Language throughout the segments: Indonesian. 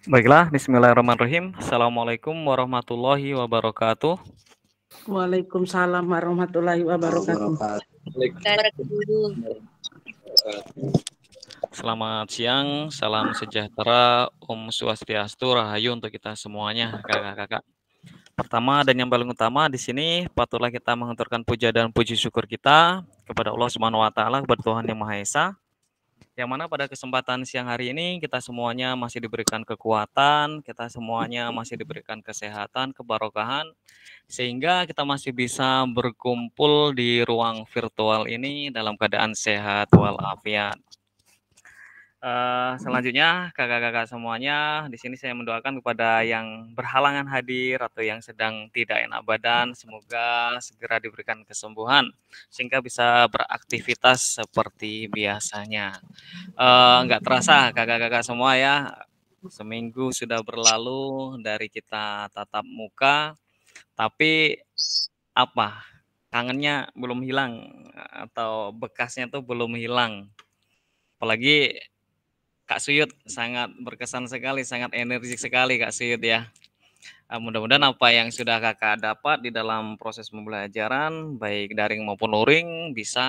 Baiklah, bismillahirrahmanirrahim. Assalamualaikum warahmatullahi wabarakatuh. Waalaikumsalam warahmatullahi wabarakatuh. Selamat siang, salam sejahtera, Om Swastiastu, Rahayu untuk kita semuanya, kakak-kakak. Pertama dan yang paling utama di sini patutlah kita mengaturkan puja dan puji syukur kita kepada Allah Subhanahu wa taala, kepada Tuhan Yang Maha Esa. Yang mana pada kesempatan siang hari ini kita semuanya masih diberikan kekuatan, kita semuanya masih diberikan kesehatan, kebarokahan, sehingga kita masih bisa berkumpul di ruang virtual ini dalam keadaan sehat walafiat. Selanjutnya kakak-kakak semuanya, di sini saya mendoakan kepada yang berhalangan hadir atau yang sedang tidak enak badan, semoga segera diberikan kesembuhan sehingga bisa beraktivitas seperti biasanya. Nggak terasa kakak-kakak semua ya, seminggu sudah berlalu dari kita tatap muka, tapi apa, kangennya belum hilang atau bekasnya tuh belum hilang. Apalagi Kak Suyut sangat berkesan sekali, sangat energik sekali Kak Suyut ya. Mudah-mudahan apa yang sudah Kakak dapat di dalam proses pembelajaran, baik daring maupun luring, bisa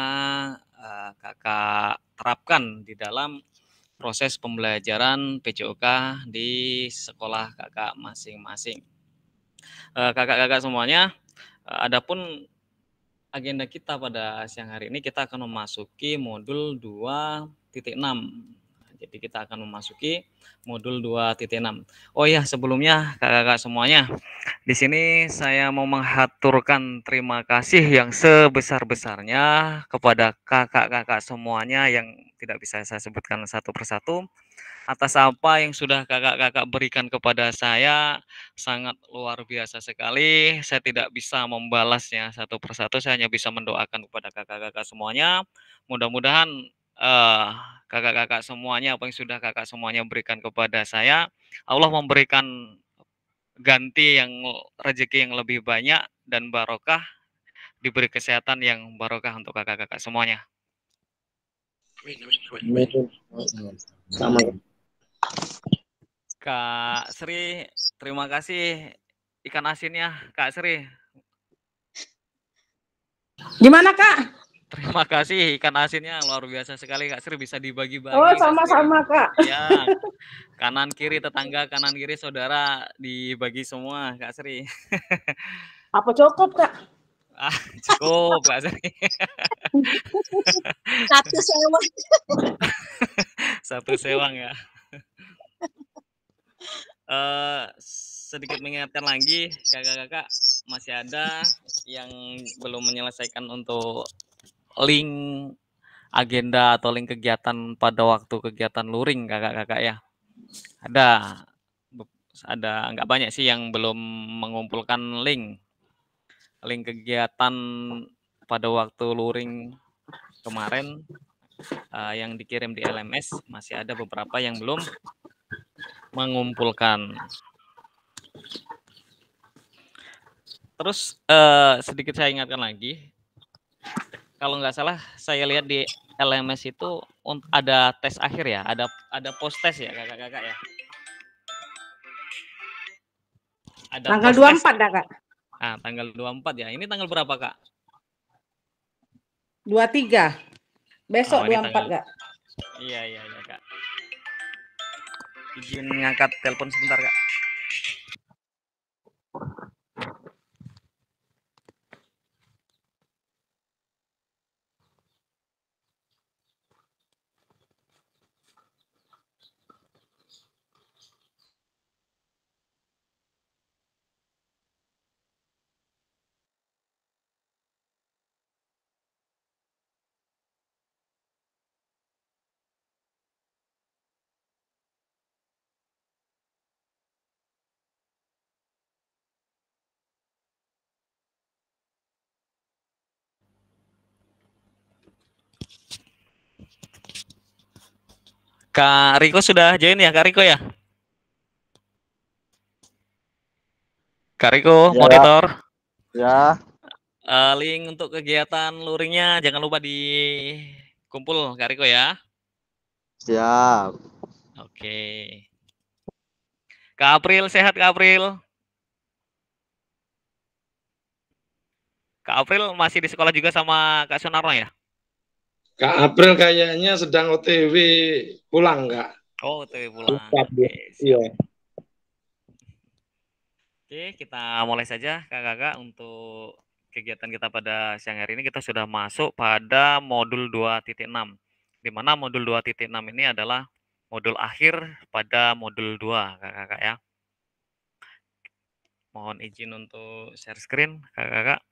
Kakak terapkan di dalam proses pembelajaran PJOK di sekolah Kakak masing-masing. Kakak-kakak semuanya, adapun agenda kita pada siang hari ini kita akan memasuki modul 2.6. Jadi kita akan memasuki modul 2.6. Oh iya, sebelumnya kakak-kakak semuanya, di sini saya mau menghaturkan terima kasih yang sebesar-besarnya kepada kakak-kakak semuanya yang tidak bisa saya sebutkan satu persatu atas apa yang sudah kakak-kakak berikan kepada saya, sangat luar biasa sekali. Saya tidak bisa membalasnya satu persatu, saya hanya bisa mendoakan kepada kakak-kakak semuanya. Mudah-mudahan eh, kakak-kakak semuanya apa yang sudah kakak semuanya berikan kepada saya, Allah memberikan ganti yang rezeki yang lebih banyak dan barokah, diberi kesehatan yang barokah untuk kakak-kakak semuanya. Sama. Kak Sri, terima kasih ikan asinnya, Kak Sri. Gimana Kak? Terima kasih ikan asinnya luar biasa sekali Kak Sri, bisa Oh, dibagi-bagi Kak Sri. sama-sama Kak. Ya, kanan kiri tetangga, kanan kiri saudara dibagi semua Kak Sri. Apa cukup Kak? Cukup Kak Sri. Satu sewang. Satu sewang ya. Sedikit mengingatkan lagi kakak-kakak, masih ada yang belum menyelesaikan untuk link agenda atau link kegiatan pada waktu kegiatan luring kakak-kakak ya. Ada nggak banyak sih yang belum mengumpulkan link kegiatan pada waktu luring kemarin yang dikirim di LMS, masih ada beberapa yang belum mengumpulkan. Terus sedikit saya ingatkan lagi, kalau nggak salah saya lihat di LMS itu ada tes akhir ya, ada post tes ya kakak-kakak ya. Ada tanggal 24 dah Kak. Nah, tanggal 24 ya. Ini tanggal berapa Kak? 23. Besok 24 tanggal... Kak. Iya Kak. Izin ngangkat telepon sebentar Kak. Kak Riko sudah join ya Kak Riko ya? Kak Riko, Ya. monitor. Ya. Link untuk kegiatan luringnya jangan lupa dikumpul Kak Riko ya. Siap. Oke. Kak April, sehat Kak April? Kak April masih di sekolah juga sama Kak Sunarno ya? Kak April kayaknya sedang OTW pulang, Kak. Oh, OTW pulang. Siap, Oke, siap. iya. Oke, kita mulai saja Kakak-kakak untuk kegiatan kita pada siang hari ini. Kita sudah masuk pada modul 2.6. Di mana modul 2.6 ini adalah modul akhir pada modul 2, Kakak-kakak ya. Mohon izin untuk share screen, Kakak-kakak.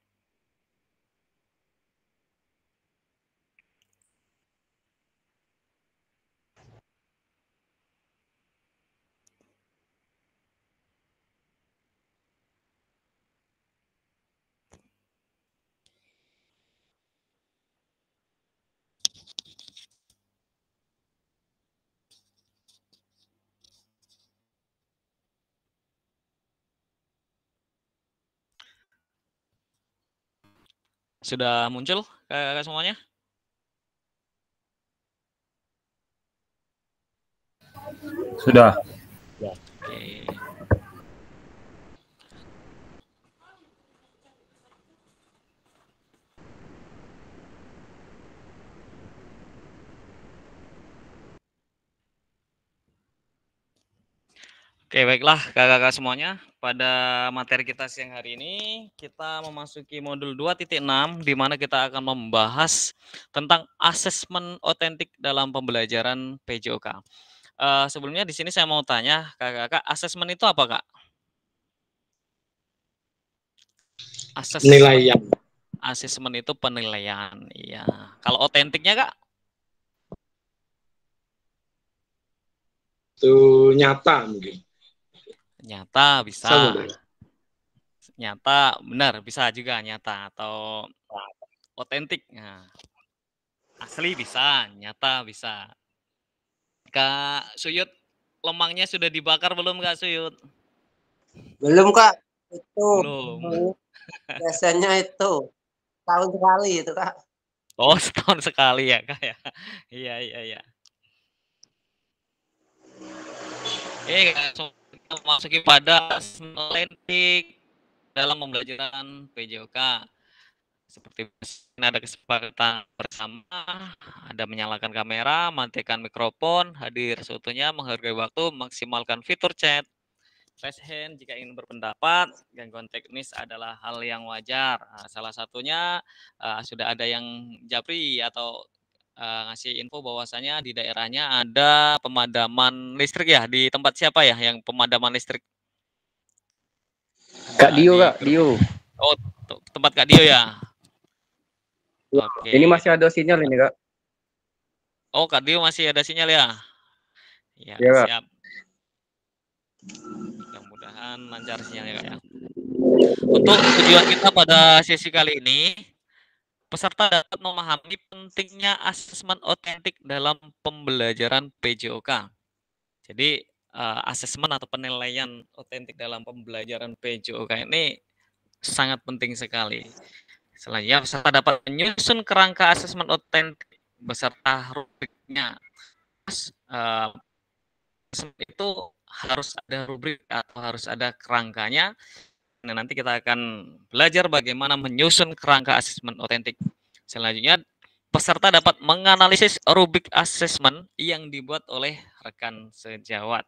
Sudah muncul Kakak-kakak semuanya? Sudah. Oke. Oke, baiklah Kakak-kakak semuanya. Pada materi kita siang hari ini, kita memasuki modul 2.6 di mana kita akan membahas tentang asesmen otentik dalam pembelajaran PJOK. Sebelumnya di sini saya mau tanya, Kakak-kakak, asesmen itu apa, Kak? Penilaian. Asesmen itu penilaian, iya. Kalau otentiknya, Kak? Itu nyata mungkin. Nyata bisa. Sama, Dek. Nyata benar bisa juga nyata atau otentik. Nah, asli bisa, nyata bisa. Kak Suyut, lemangnya sudah dibakar belum Kak Suyut? Belum, Kak. Itu Belum. biasanya itu tahun sekali itu, Kak. Oh, setahun sekali ya Kak ya. Iya, iya, iya. Oke, kita masuki pada asesmen otentik dalam pembelajaran PJOK. Seperti ini ada kesepakatan bersama, ada menyalakan kamera, matikan mikrofon, hadir seutuhnya, menghargai waktu, maksimalkan fitur chat, raise hand jika ingin berpendapat, gangguan teknis adalah hal yang wajar. Salah satunya sudah ada yang japri atau ngasih info bahwasanya di daerahnya ada pemadaman listrik ya, di tempat siapa ya yang pemadaman listrik? Kak Dio, Di Kak Dio. Oh, tempat Kak Dio ya. Oke. Ini masih ada sinyal ini, Kak. Oh, Kak Dio masih ada sinyal ya? Ya, Iya, Kak. siap. Mudah-mudahan lancar sinyalnya, Kak ya. Untuk tujuan kita pada sesi kali ini, peserta dapat memahami pentingnya asesmen otentik dalam pembelajaran PJOK. Jadi, asesmen atau penilaian otentik dalam pembelajaran PJOK ini sangat penting sekali. Selanjutnya, peserta dapat menyusun kerangka asesmen otentik beserta rubriknya. Itu harus ada rubrik atau harus ada kerangkanya. Nah, nanti kita akan belajar bagaimana menyusun kerangka asesmen otentik. Selanjutnya, peserta dapat menganalisis rubrik asesmen yang dibuat oleh rekan sejawat.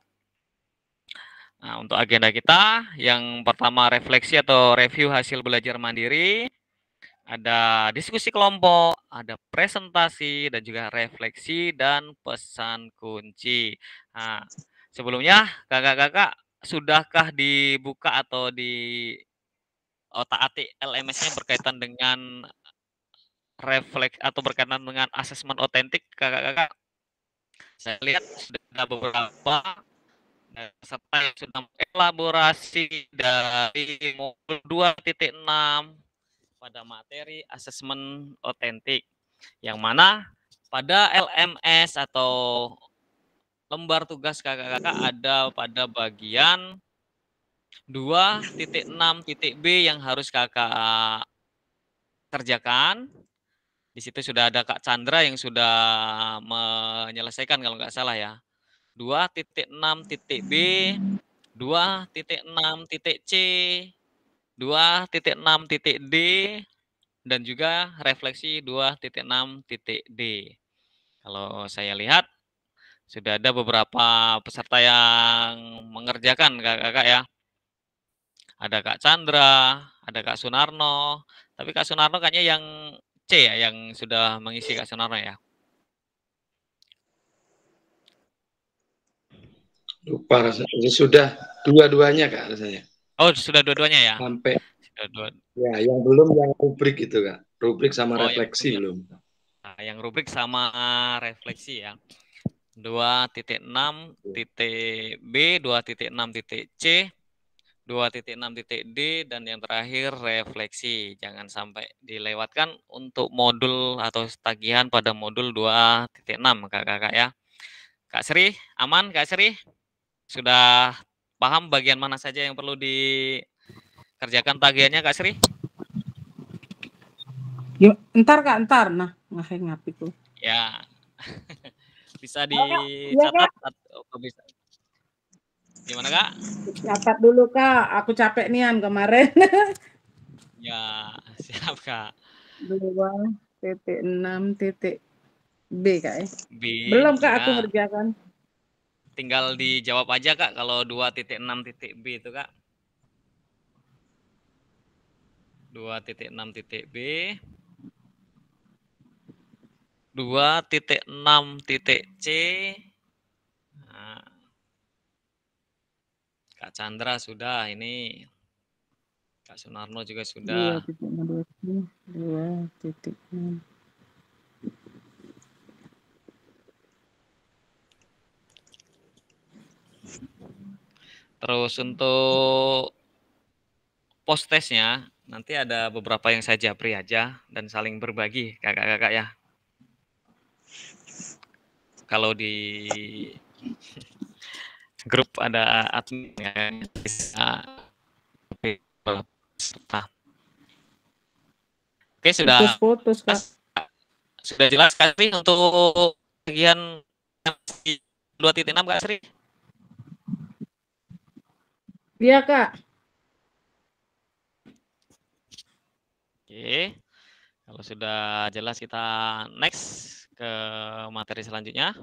Nah, untuk agenda kita, yang pertama refleksi atau review hasil belajar mandiri, ada diskusi kelompok, ada presentasi, dan juga refleksi dan pesan kunci. Nah, sebelumnya, kakak-kakak, sudahkah dibuka atau di otak-atik LMS-nya berkaitan dengan refleks atau berkaitan dengan asesmen otentik, kakak-kakak? Saya lihat sudah ada beberapa peserta yang sudah elaborasi dari modul 2.6 pada materi asesmen otentik, yang mana pada LMS atau lembar tugas kakak-kakak ada pada bagian 2.6.b yang harus kakak kerjakan. Di situ sudah ada Kak Chandra yang sudah menyelesaikan kalau nggak salah ya. 2.6.b, 2.6.c, 2.6.d, dan juga refleksi 2.6.d. Kalau saya lihat sudah ada beberapa peserta yang mengerjakan kakak-kakak ya. Ada Kak Chandra, ada Kak Sunarno, tapi Kak Sunarno kayaknya yang C ya, yang sudah mengisi Kak Sunarno ya. Lupa rasanya. Sudah dua-duanya Kak rasanya. Oh, sudah dua-duanya ya? Sampai Sudah dua. ya, yang belum yang rubrik itu Kak. Rubrik sama Oh, refleksi belum. Nah, yang rubrik sama refleksi ya. 2.6.b, 2.6.c, 2.6.d, dan yang terakhir refleksi. Jangan sampai dilewatkan untuk modul atau tagihan pada modul 2.6 kakak-kakak ya. Kak Sri, aman Kak Sri? Sudah paham bagian mana saja yang perlu dikerjakan tagihannya Kak Sri? Ntar Kak, ntar. Nah, ngap itu. Ya. Bisa dicatat atau bisa. Gimana Kak? Catat dulu Kak, aku capek nian kemarin. Ya, siap Kak. 2.6.b Kak ya. B, Belum Kak ya. aku ngerjakan. Tinggal dijawab aja Kak kalau 2.6.b itu Kak. 2.6.b, 2.6.c. Nah, Kak Chandra sudah ini. Kak Sunarno juga sudah. 2.6. Terus untuk post testnya nanti ada beberapa yang saya japri aja dan saling berbagi kakak-kakak ya. Kalau di grup ada admin yang bisa. Oke, sudah Putus Kak. Sudah jelas Kak Sri untuk bagian 2.6 Kak Sri? Iya Kak. Oke, kalau sudah jelas kita next ke materi selanjutnya.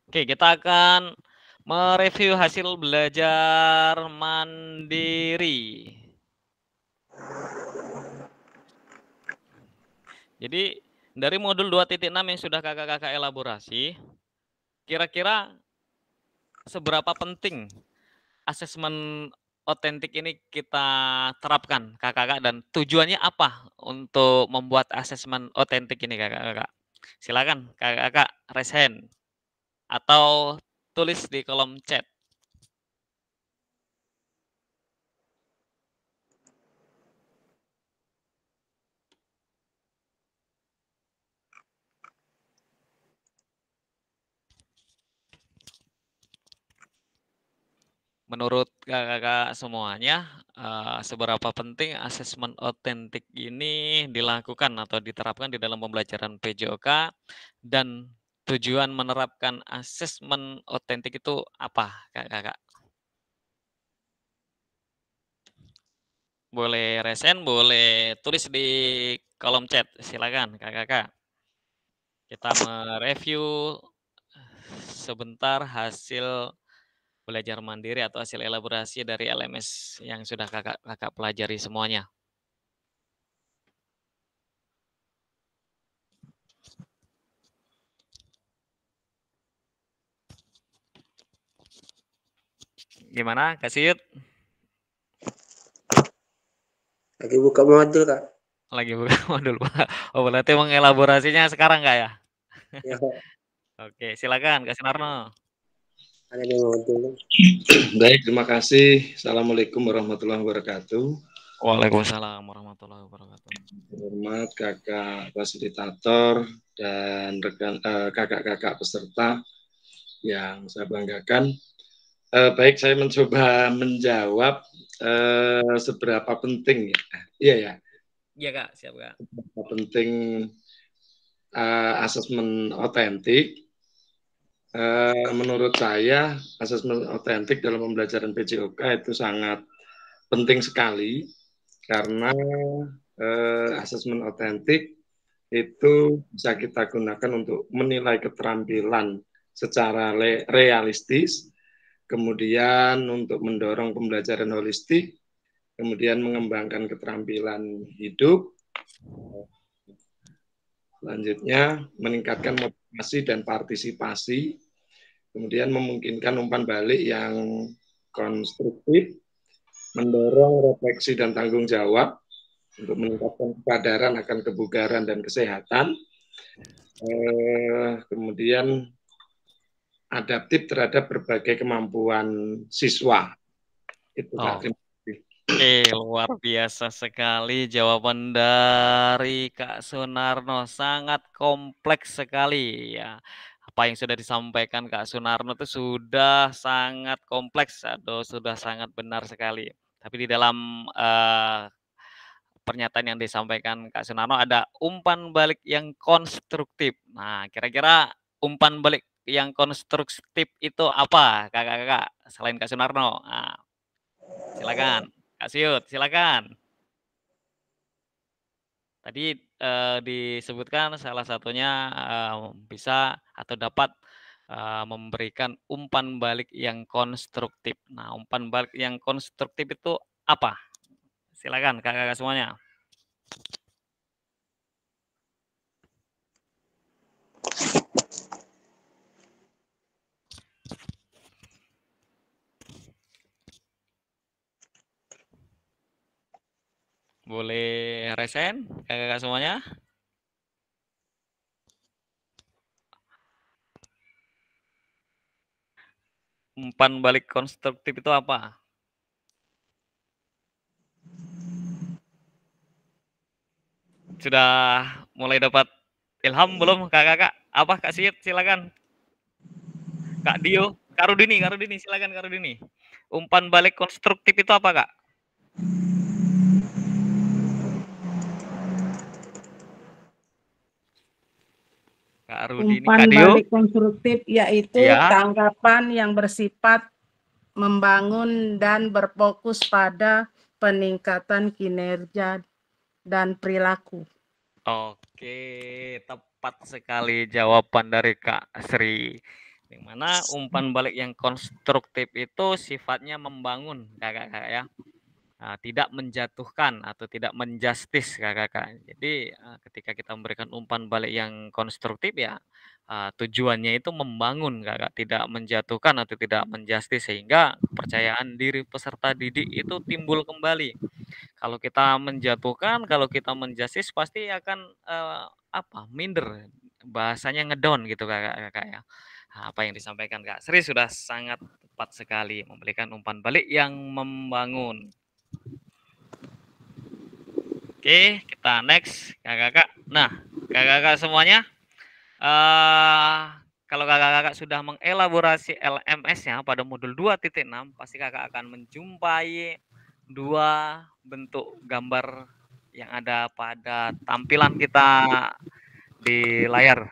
Oke, kita akan mereview hasil belajar mandiri. Jadi dari modul 2.6 yang sudah kakak-kakak elaborasi, kira-kira seberapa penting asesmen otentik ini kita terapkan kakak-kakak, dan tujuannya apa untuk membuat asesmen otentik ini kakak-kakak? Silakan kakak-kakak raise hand atau tulis di kolom chat. Menurut kakak-kakak semuanya, seberapa penting asesmen otentik ini dilakukan atau diterapkan di dalam pembelajaran PJOK, dan tujuan menerapkan asesmen otentik itu apa kakak-kakak? Boleh resen, boleh tulis di kolom chat, silakan kakak-kakak. Kita mereview sebentar hasil belajar mandiri atau hasil elaborasi dari LMS yang sudah kakak pelajari semuanya. Gimana Kak Siyut? Lagi buka modul Kak. Lagi buka modul Pak. Oh, berarti mengelaborasinya sekarang Kak ya? Ya, Oke, silakan Kak Sunarno. ada di modul. Baik, terima kasih. Assalamualaikum warahmatullahi wabarakatuh. Waalaikumsalam warahmatullahi wabarakatuh. Hormat kakak fasilitator dan rekan kakak-kakak peserta yang saya banggakan. Baik, saya mencoba menjawab seberapa penting ya. Iya ya. Iya Kak, siap Kak. Seberapa penting asesmen otentik. menurut saya asesmen otentik dalam pembelajaran PJOK itu sangat penting sekali karena asesmen otentik itu bisa kita gunakan untuk menilai keterampilan secara realistis, kemudian untuk mendorong pembelajaran holistik, kemudian mengembangkan keterampilan hidup, selanjutnya meningkatkan motivasi dan partisipasi, kemudian memungkinkan umpan balik yang konstruktif, mendorong refleksi dan tanggung jawab untuk meningkatkan kesadaran akan kebugaran dan kesehatan, kemudian adaptif terhadap berbagai kemampuan siswa. Itu Kak. Terima kasih. Oke, luar biasa sekali jawaban dari Kak Sunarno, sangat kompleks sekali ya. Apa yang sudah disampaikan Kak Sunarno itu sudah sangat kompleks atau sudah sangat benar sekali. Tapi di dalam pernyataan yang disampaikan Kak Sunarno ada umpan balik yang konstruktif. Nah, kira-kira umpan balik yang konstruktif itu apa, Kakak-kakak, selain Kak Sunarno? Nah, silakan, Kak Siut, silakan. Tadi disebutkan salah satunya bisa atau dapat memberikan umpan balik yang konstruktif. Nah, umpan balik yang konstruktif itu apa? Silakan, kakak-kakak semuanya. Boleh resen, kakak-kakak semuanya? Umpan balik konstruktif itu apa? Sudah mulai dapat ilham belum kakak-kakak? Apa Kak Siyut, silakan. Kak Dio, Kak Rudini, silakan Kak Rudini. Umpan balik konstruktif itu apa Kak? Kak Rudini, Umpan Kak Dio. balik konstruktif yaitu Ya. tanggapan yang bersifat membangun dan berfokus pada peningkatan kinerja dan perilaku. Oke, tepat sekali jawaban dari Kak Sri. Yang mana umpan balik yang konstruktif itu sifatnya membangun, kakak-kakak ya. Tidak menjatuhkan atau tidak menjustis, kakak-kakak. Jadi ketika kita memberikan umpan balik yang konstruktif ya tujuannya itu membangun, kakak, tidak menjatuhkan atau tidak menjustis sehingga kepercayaan diri peserta didik itu timbul kembali. Kalau kita menjatuhkan, kalau kita menjustis pasti akan minder, bahasanya ngedown gitu kakak-kakak ya. Apa yang disampaikan Kak Sri sudah sangat tepat sekali, memberikan umpan balik yang membangun. Oke, kita next kakak-kakak. Nah, kakak-kakak semuanya, kalau kakak-kakak sudah mengelaborasi LMS-nya pada modul 2.6, pasti kakak akan menjumpai dua bentuk gambar yang ada pada tampilan kita di layar.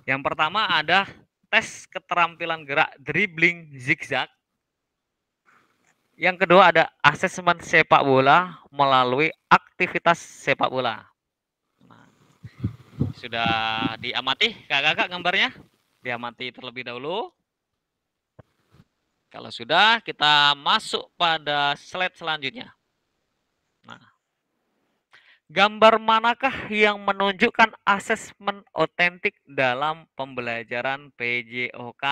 Yang pertama ada tes keterampilan gerak dribbling zigzag. Yang kedua ada asesmen sepak bola melalui aktivitas sepak bola. Nah, sudah diamati kakak-kakak gambarnya? Diamati terlebih dahulu. Kalau sudah, kita masuk pada slide selanjutnya. Nah, gambar manakah yang menunjukkan asesmen otentik dalam pembelajaran PJOK?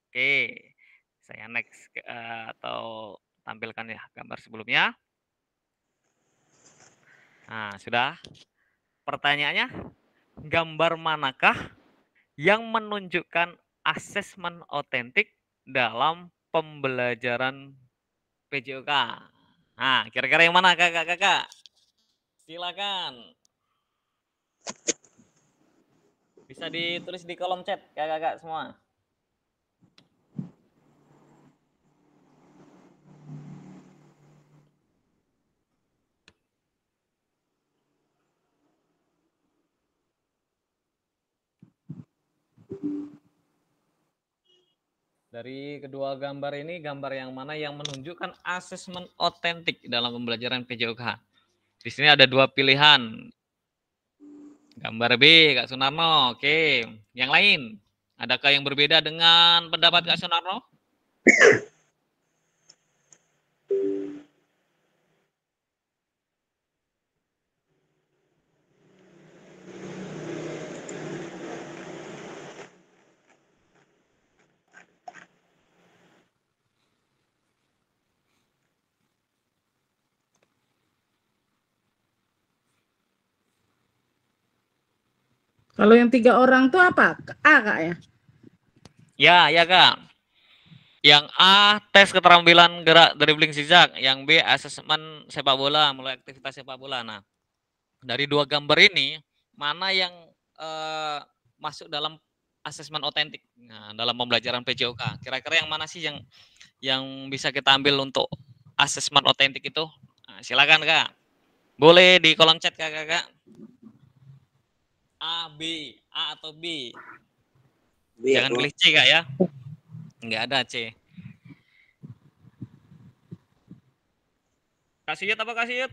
Oke, saya next atau tampilkan ya gambar sebelumnya. Nah, sudah. Pertanyaannya, gambar manakah yang menunjukkan asesmen otentik dalam pembelajaran PJOK? Nah, kira-kira yang mana kakak-kakak? Silakan. Bisa ditulis di kolom chat kakak-kakak semua. Dari kedua gambar ini, gambar yang mana yang menunjukkan asesmen otentik dalam pembelajaran PJOK? Di sini ada dua pilihan. Gambar B, Kak Sunarno. Oke. Yang lain, adakah yang berbeda dengan pendapat Kak Sunarno? Kalau yang 3 orang tuh apa? A, Kak ya? Ya, Kak. Yang A, tes keterampilan gerak dribbling zigzag. Yang B, asesmen sepak bola, mulai aktivitas sepak bola. Nah, dari dua gambar ini, mana yang masuk dalam asesmen otentik? Nah, dalam pembelajaran PJOK. Kira-kira yang mana sih yang bisa kita ambil untuk asesmen otentik itu? Nah, silakan, Kak. Boleh di kolom chat, Kak. A, B, A atau B? B, Jangan aku. pilih C, Kak ya. Enggak ada C. Kak Siyut apa Kak Siyut?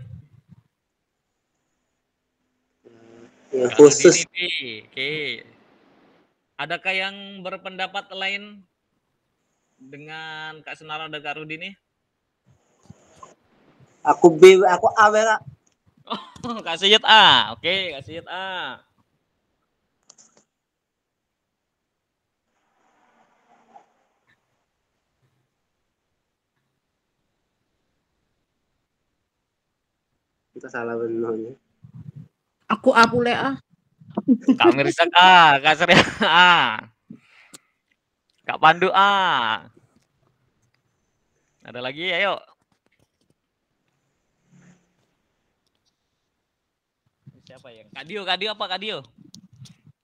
Yang Kak khusus. Ardini B. Oke. Adakah yang berpendapat lain dengan Kak Senara dan Kak Rudini? Aku B, aku A, Kak. Oh, Kak Siyut A. Oke, Kak Siyut A. Kita salah benar. Aku A pule A. Kak Mirsak A. Kak Surya A. Kak Pandu A. Ada lagi? Ayo. Siapa yang? Kak Dio apa Kak Dio?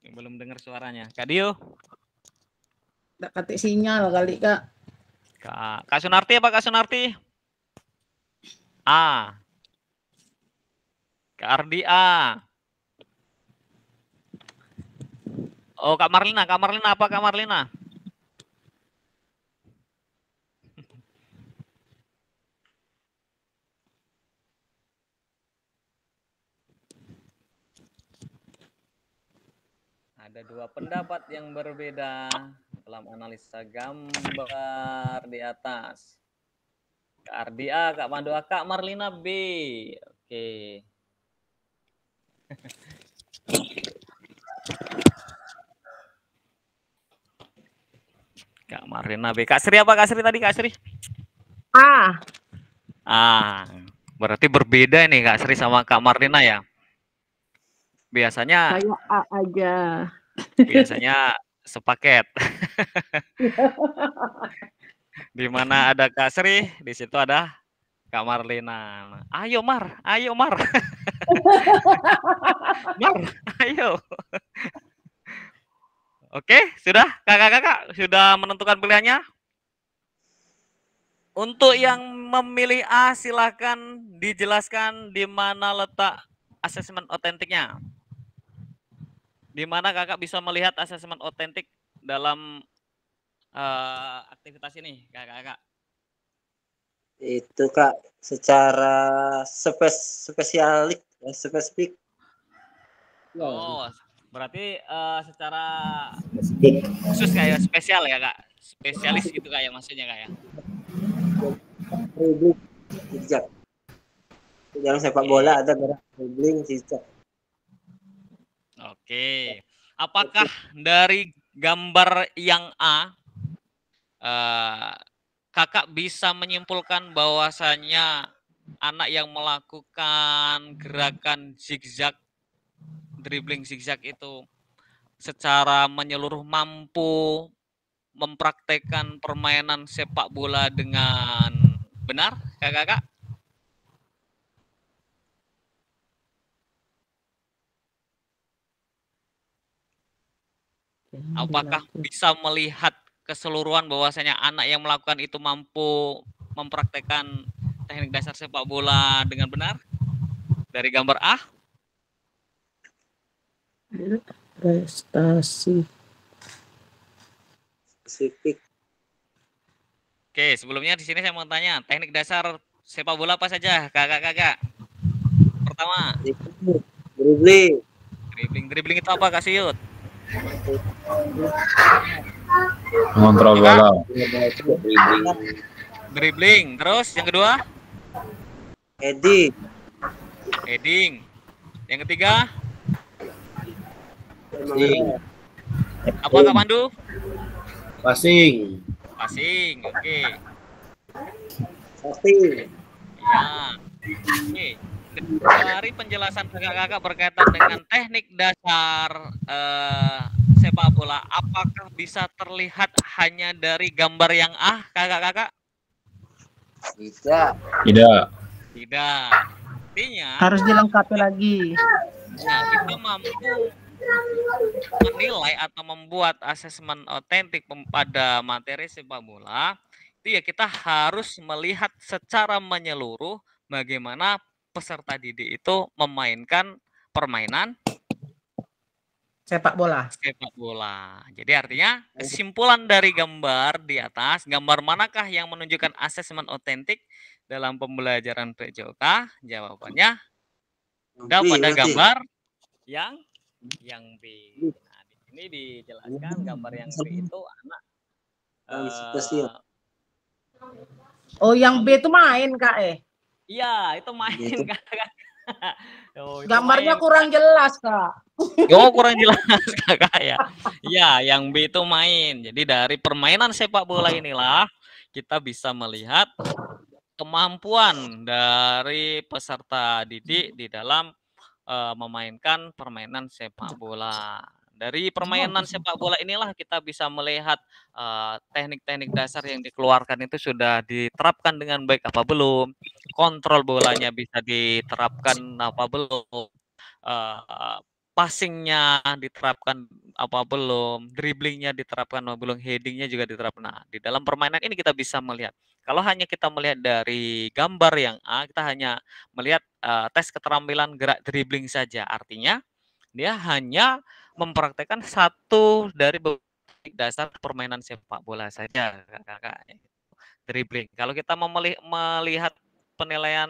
Yang belum dengar suaranya. Kak Dio? Tak katik sinyal kali, Kak. Kak Sunarti apa Kak Sunarti? A. Kak Ardi A. Oh, Kak Marlina apa Kak Marlina? Ada dua pendapat yang berbeda dalam analisa gambar di atas. Kak Ardi A, Kak Pandu A, Kak Marlina B. Oke. Kak Marlina B. Kak Sri apa Kak Sri tadi Kak Sri? A. Berarti berbeda nih Kak Sri sama Kak Marlina ya. Biasanya Saya A aja. Biasanya sepaket. Di mana ada Kak Sri, di situ ada Kak Marlina. Ayo Mar. Mar, ayo. Oke, sudah kakak-kakak sudah menentukan pilihannya? Untuk yang memilih A, silakan dijelaskan di mana letak asesmen otentiknya. Di mana kakak bisa melihat asesmen otentik dalam aktivitas ini, kakak-kakak? Itu, Kak, secara spesifik. Oh, berarti secara khusus kayak spesial ya Kak, spesialis gitu kayak maksudnya Kak ya. Dribbling zigzag. Yang sepak bola ada gerak dribbling zigzag. Oke, apakah dari gambar yang A kakak bisa menyimpulkan bahwasanya anak yang melakukan gerakan zigzag, dribbling zigzag itu secara menyeluruh mampu mempraktekkan permainan sepak bola dengan benar, kakak-kakak? Apakah bisa melihat keseluruhan bahwasanya anak yang melakukan itu mampu mempraktekkan teknik dasar sepak bola dengan benar? Dari gambar A? Prestasi. Spesifik. Oke, sebelumnya di sini saya mau tanya, teknik dasar sepak bola apa saja, kakak-kakak? Pertama, Dribbling. dribbling. Dribbling itu apa, Kak Siyut? Mengontrol Ya, Kak? bola. Dribbling. Terus yang kedua? Heading. Heading. Yang ketiga? Apa, Kak Pandu? Passing. Passing. Oke. Passing. Ya. Oke. Dari penjelasan kakak-kakak berkaitan dengan teknik dasar sepak bola, apakah bisa terlihat hanya dari gambar yang kakak-kakak? Tidak. Tidak. Tidak. Artinya, Harus dilengkapi lagi. nah, kita mampu menilai atau membuat asesmen otentik pada materi sepak bola, itu ya kita harus melihat secara menyeluruh bagaimana peserta didik itu memainkan permainan Sepak bola. sepak bola. Jadi artinya kesimpulan dari gambar di atas, gambar manakah yang menunjukkan asesmen otentik dalam pembelajaran PJOK? Jawabannya ada pada gambar yang B. Nah, di sini dijelaskan gambar yang B itu anak Oh, yang B itu main, Kak, iya, itu main, Kak. Oh, itu Gambarnya main. kurang jelas, Kak. Oh, kurang jelas, Kakak ya. Iya, yang B itu main. Jadi dari permainan sepak bola inilah kita bisa melihat kemampuan dari peserta didik di dalam memainkan permainan sepak bola. Dari permainan sepak bola inilah kita bisa melihat teknik-teknik dasar yang dikeluarkan itu sudah diterapkan dengan baik apa belum, kontrol bolanya bisa diterapkan apa belum, passingnya diterapkan apa belum, dribblingnya diterapkan apa belum, headingnya juga diterapkan. Nah, di dalam permainan ini kita bisa melihat. Kalau hanya kita melihat dari gambar yang A, kita hanya melihat tes keterampilan gerak dribbling saja. Artinya dia hanya mempraktekkan satu dari dasar permainan sepak bola saja, kakak. Dribbling. Kalau kita melihat penilaian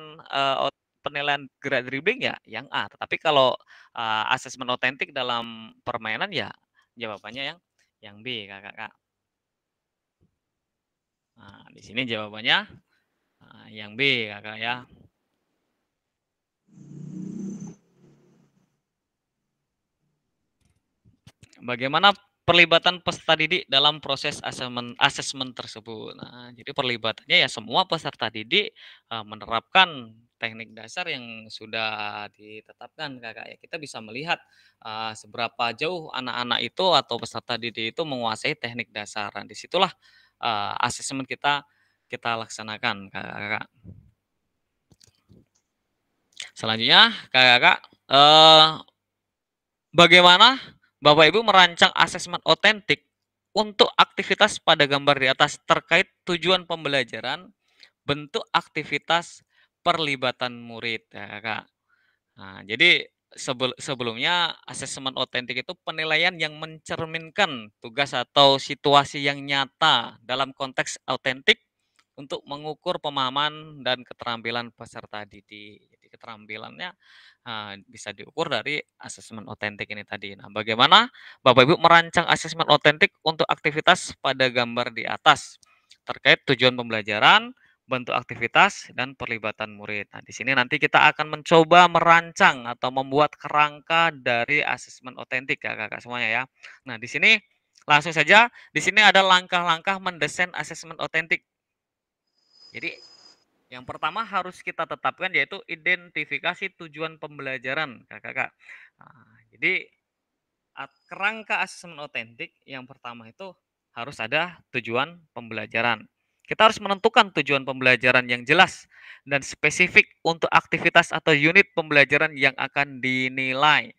penilaian gerak dribbling ya yang A. Tetapi kalau asesmen otentik dalam permainan ya jawabannya yang B, kakak. Nah, di sini jawabannya yang B, kakak ya. Bagaimana perlibatan peserta didik dalam proses asesmen tersebut? Nah, jadi perlibatannya ya semua peserta didik menerapkan teknik dasar yang sudah ditetapkan, kakak ya. Kita bisa melihat seberapa jauh anak-anak itu atau peserta didik itu menguasai teknik dasar. Dan disitulah asesmen kita laksanakan, kakak. Selanjutnya, kakak, bagaimana Bapak Ibu merancang asesmen otentik untuk aktivitas pada gambar di atas terkait tujuan pembelajaran, bentuk aktivitas, perlibatan murid, ya, Kak. Nah, jadi sebelumnya asesmen otentik itu penilaian yang mencerminkan tugas atau situasi yang nyata dalam konteks otentik untuk mengukur pemahaman dan keterampilan peserta didik. Jadi keterampilannya bisa diukur dari asesmen otentik ini tadi. Nah, bagaimana Bapak Ibu merancang asesmen otentik untuk aktivitas pada gambar di atas terkait tujuan pembelajaran, bentuk aktivitas, dan perlibatan murid. Nah, di sini nanti kita akan mencoba merancang atau membuat kerangka dari asesmen otentik ya, kakak semuanya ya. Nah, di sini langsung saja, di sini ada langkah-langkah mendesain asesmen otentik. Jadi yang pertama harus kita tetapkan yaitu identifikasi tujuan pembelajaran, kakak. Nah, jadi kerangka asesmen otentik yang pertama itu harus ada tujuan pembelajaran. Kita harus menentukan tujuan pembelajaran yang jelas dan spesifik untuk aktivitas atau unit pembelajaran yang akan dinilai.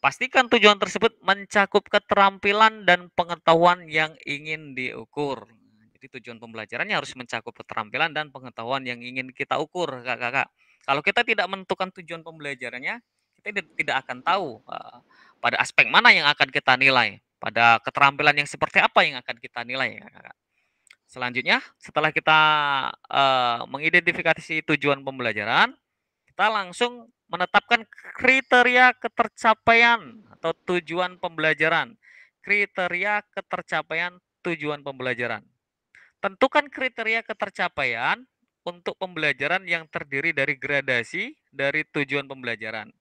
Pastikan tujuan tersebut mencakup keterampilan dan pengetahuan yang ingin diukur. Jadi tujuan pembelajarannya harus mencakup keterampilan dan pengetahuan yang ingin kita ukur, kakak. Kalau kita tidak menentukan tujuan pembelajarannya, kita tidak akan tahu pada aspek mana yang akan kita nilai, pada keterampilan yang seperti apa yang akan kita nilai, kakak. Selanjutnya, setelah kita mengidentifikasi tujuan pembelajaran, kita langsung menetapkan kriteria ketercapaian atau tujuan pembelajaran. Kriteria ketercapaian tujuan pembelajaran. Tentukan kriteria ketercapaian untuk pembelajaran yang terdiri dari gradasi dari tujuan pembelajaran.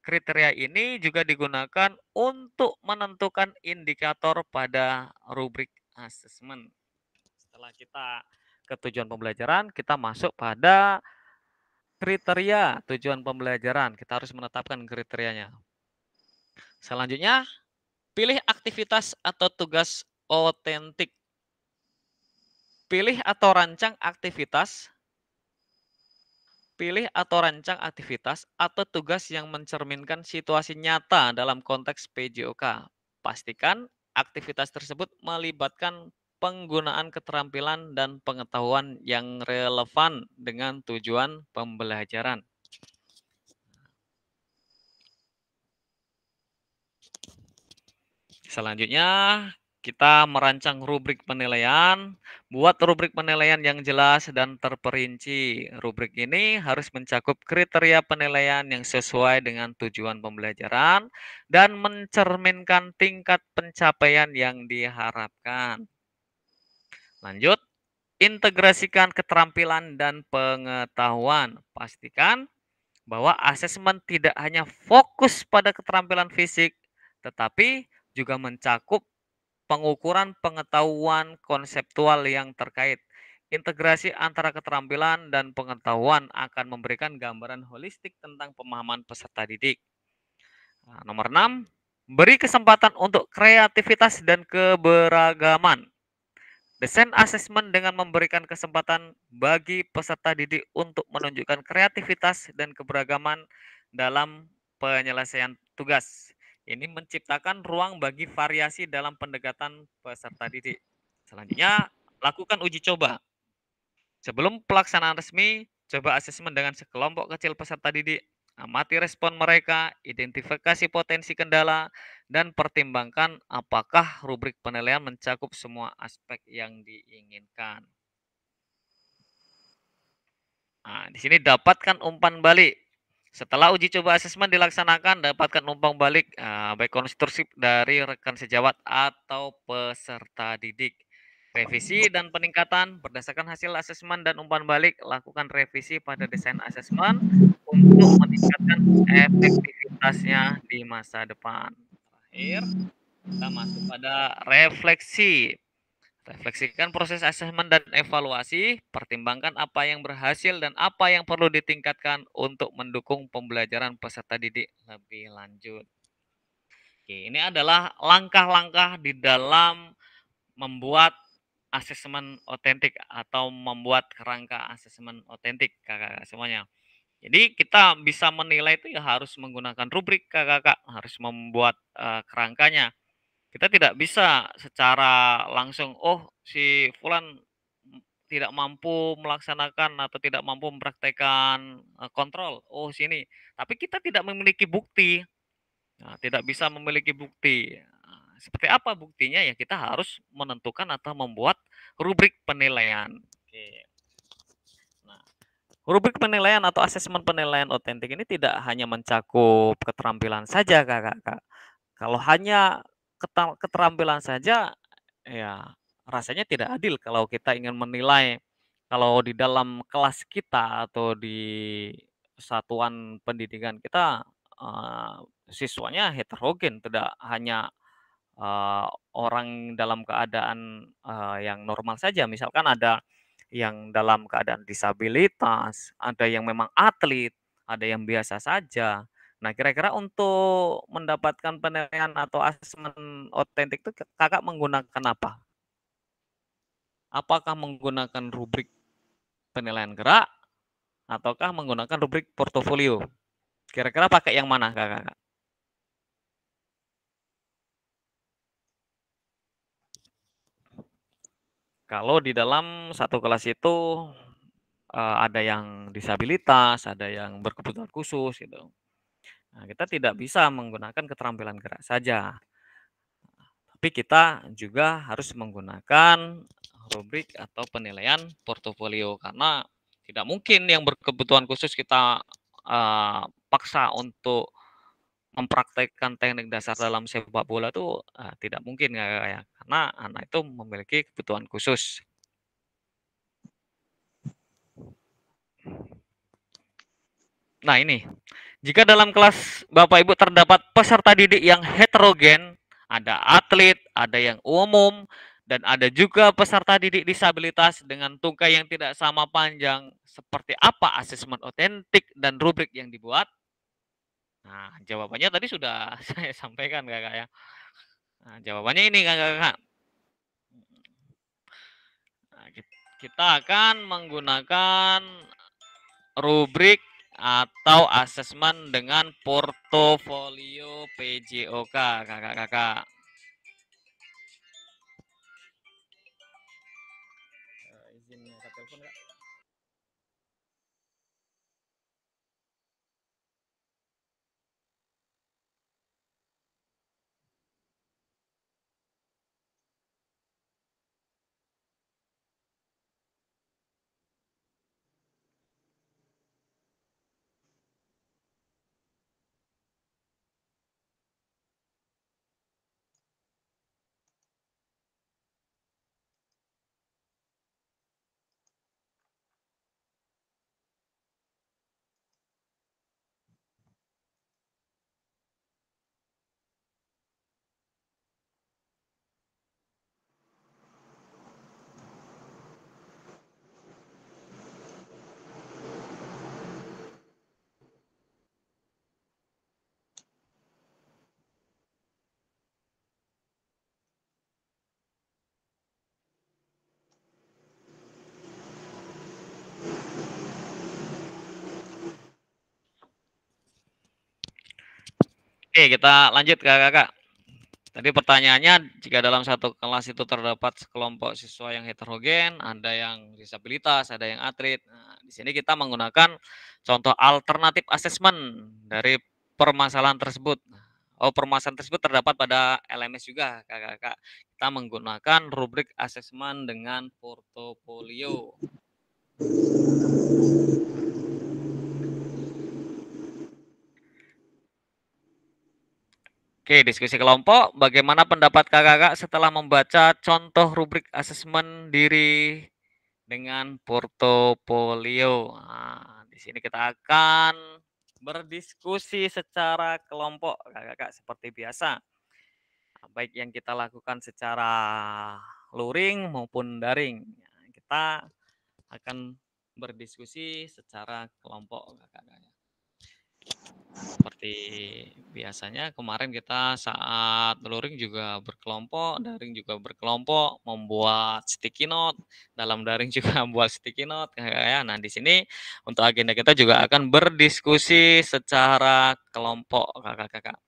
Kriteria ini juga digunakan untuk menentukan indikator pada rubrik asesmen. Setelah kita ke tujuan pembelajaran, kita masuk pada kriteria tujuan pembelajaran. Kita harus menetapkan kriterianya. Selanjutnya, pilih aktivitas atau tugas otentik. Pilih atau rancang aktivitas atau tugas yang mencerminkan situasi nyata dalam konteks PJOK. Pastikan aktivitas tersebut melibatkan penggunaan keterampilan dan pengetahuan yang relevan dengan tujuan pembelajaran. Selanjutnya, kita merancang rubrik penilaian. Buat rubrik penilaian yang jelas dan terperinci. Rubrik ini harus mencakup kriteria penilaian yang sesuai dengan tujuan pembelajaran dan mencerminkan tingkat pencapaian yang diharapkan. Lanjut, integrasikan keterampilan dan pengetahuan. Pastikan bahwa asesmen tidak hanya fokus pada keterampilan fisik, tetapi juga mencakup pengukuran pengetahuan konseptual yang terkait. Integrasi antara keterampilan dan pengetahuan akan memberikan gambaran holistik tentang pemahaman peserta didik. Nah, nomor 6, beri kesempatan untuk kreativitas dan keberagaman. Desain asesmen dengan memberikan kesempatan bagi peserta didik untuk menunjukkan kreativitas dan keberagaman dalam penyelesaian tugas. Ini menciptakan ruang bagi variasi dalam pendekatan peserta didik. Selanjutnya, lakukan uji coba. Sebelum pelaksanaan resmi, coba asesmen dengan sekelompok kecil peserta didik. Amati respon mereka, identifikasi potensi kendala, dan pertimbangkan apakah rubrik penilaian mencakup semua aspek yang diinginkan. Nah, di sini dapatkan umpan balik. Setelah uji coba asesmen dilaksanakan, dapatkan umpan balik baik konstruksi dari rekan sejawat atau peserta didik. Revisi dan peningkatan berdasarkan hasil asesmen dan umpan balik, lakukan revisi pada desain asesmen untuk meningkatkan efektivitasnya di masa depan. Terakhir, kita masuk pada refleksi. Refleksikan proses asesmen dan evaluasi, pertimbangkan apa yang berhasil dan apa yang perlu ditingkatkan untuk mendukung pembelajaran peserta didik lebih lanjut. Oke, ini adalah langkah-langkah di dalam membuat asesmen otentik atau membuat kerangka asesmen otentik, kakak-kakak semuanya. Jadi kita bisa menilai itu ya harus menggunakan rubrik, kakak-kakak, harus membuat kerangkanya. Kita tidak bisa secara langsung, oh si Fulan tidak mampu melaksanakan atau tidak mampu mempraktekkan kontrol, oh sini. Tapi kita tidak memiliki bukti, nah, tidak bisa memiliki bukti. Seperti apa buktinya? Ya kita harus menentukan atau membuat rubrik penilaian. Oke. Nah, rubrik penilaian atau asesmen penilaian otentik ini tidak hanya mencakup keterampilan saja, kakak. Kalau hanya keterampilan saja, ya rasanya tidak adil kalau kita ingin menilai. Kalau di dalam kelas kita atau di satuan pendidikan kita, siswanya heterogen, tidak hanya orang dalam keadaan yang normal saja. Misalkan ada yang dalam keadaan disabilitas, ada yang memang atlet, ada yang biasa saja. Nah, kira-kira untuk mendapatkan penilaian atau asesmen otentik itu kakak menggunakan apa? Apakah menggunakan rubrik penilaian gerak ataukah menggunakan rubrik portofolio? Kira-kira pakai yang mana, kakak? Kalau di dalam satu kelas itu ada yang disabilitas, ada yang berkebutuhan khusus gitu. Nah, kita tidak bisa menggunakan keterampilan gerak saja. Tapi kita juga harus menggunakan rubrik atau penilaian portofolio, karena tidak mungkin yang berkebutuhan khusus kita paksa untuk mempraktekkan teknik dasar dalam sepak bola tuh tidak mungkin ya, karena anak itu memiliki kebutuhan khusus. Nah ini, jika dalam kelas Bapak Ibu terdapat peserta didik yang heterogen, ada atlet, ada yang umum, dan ada juga peserta didik disabilitas dengan tungkai yang tidak sama panjang, seperti apa asesmen otentik dan rubrik yang dibuat? Nah, jawabannya tadi sudah saya sampaikan kakak ya. Nah, jawabannya ini kakak-kakak. Nah, kita akan menggunakan rubrik atau asesmen dengan portofolio PJOK, kakak-kakak. Izin minta telepon, Kak. Oke, kita lanjut kakak-kakak. Tadi pertanyaannya, jika dalam satu kelas itu terdapat sekelompok siswa yang heterogen, ada yang disabilitas, ada yang atlet. Nah, di sini kita menggunakan contoh alternatif asesmen dari permasalahan tersebut. Oh, permasalahan tersebut terdapat pada LMS juga, kakak-kakak. Kita menggunakan rubrik asesmen dengan portofolio. Oke, diskusi kelompok. Bagaimana pendapat kakak-kakak setelah membaca contoh rubrik asesmen diri dengan portofolio? Nah, di sini kita akan berdiskusi secara kelompok, kakak-kakak, seperti biasa. Baik yang kita lakukan secara luring maupun daring. Kita akan berdiskusi secara kelompok, kakak-kakak. Seperti biasanya kemarin kita saat luring juga berkelompok, daring juga berkelompok, membuat sticky note, dalam daring juga membuat sticky note, ya. Nah, di sini untuk agenda kita juga akan berdiskusi secara kelompok, kakak-kakak.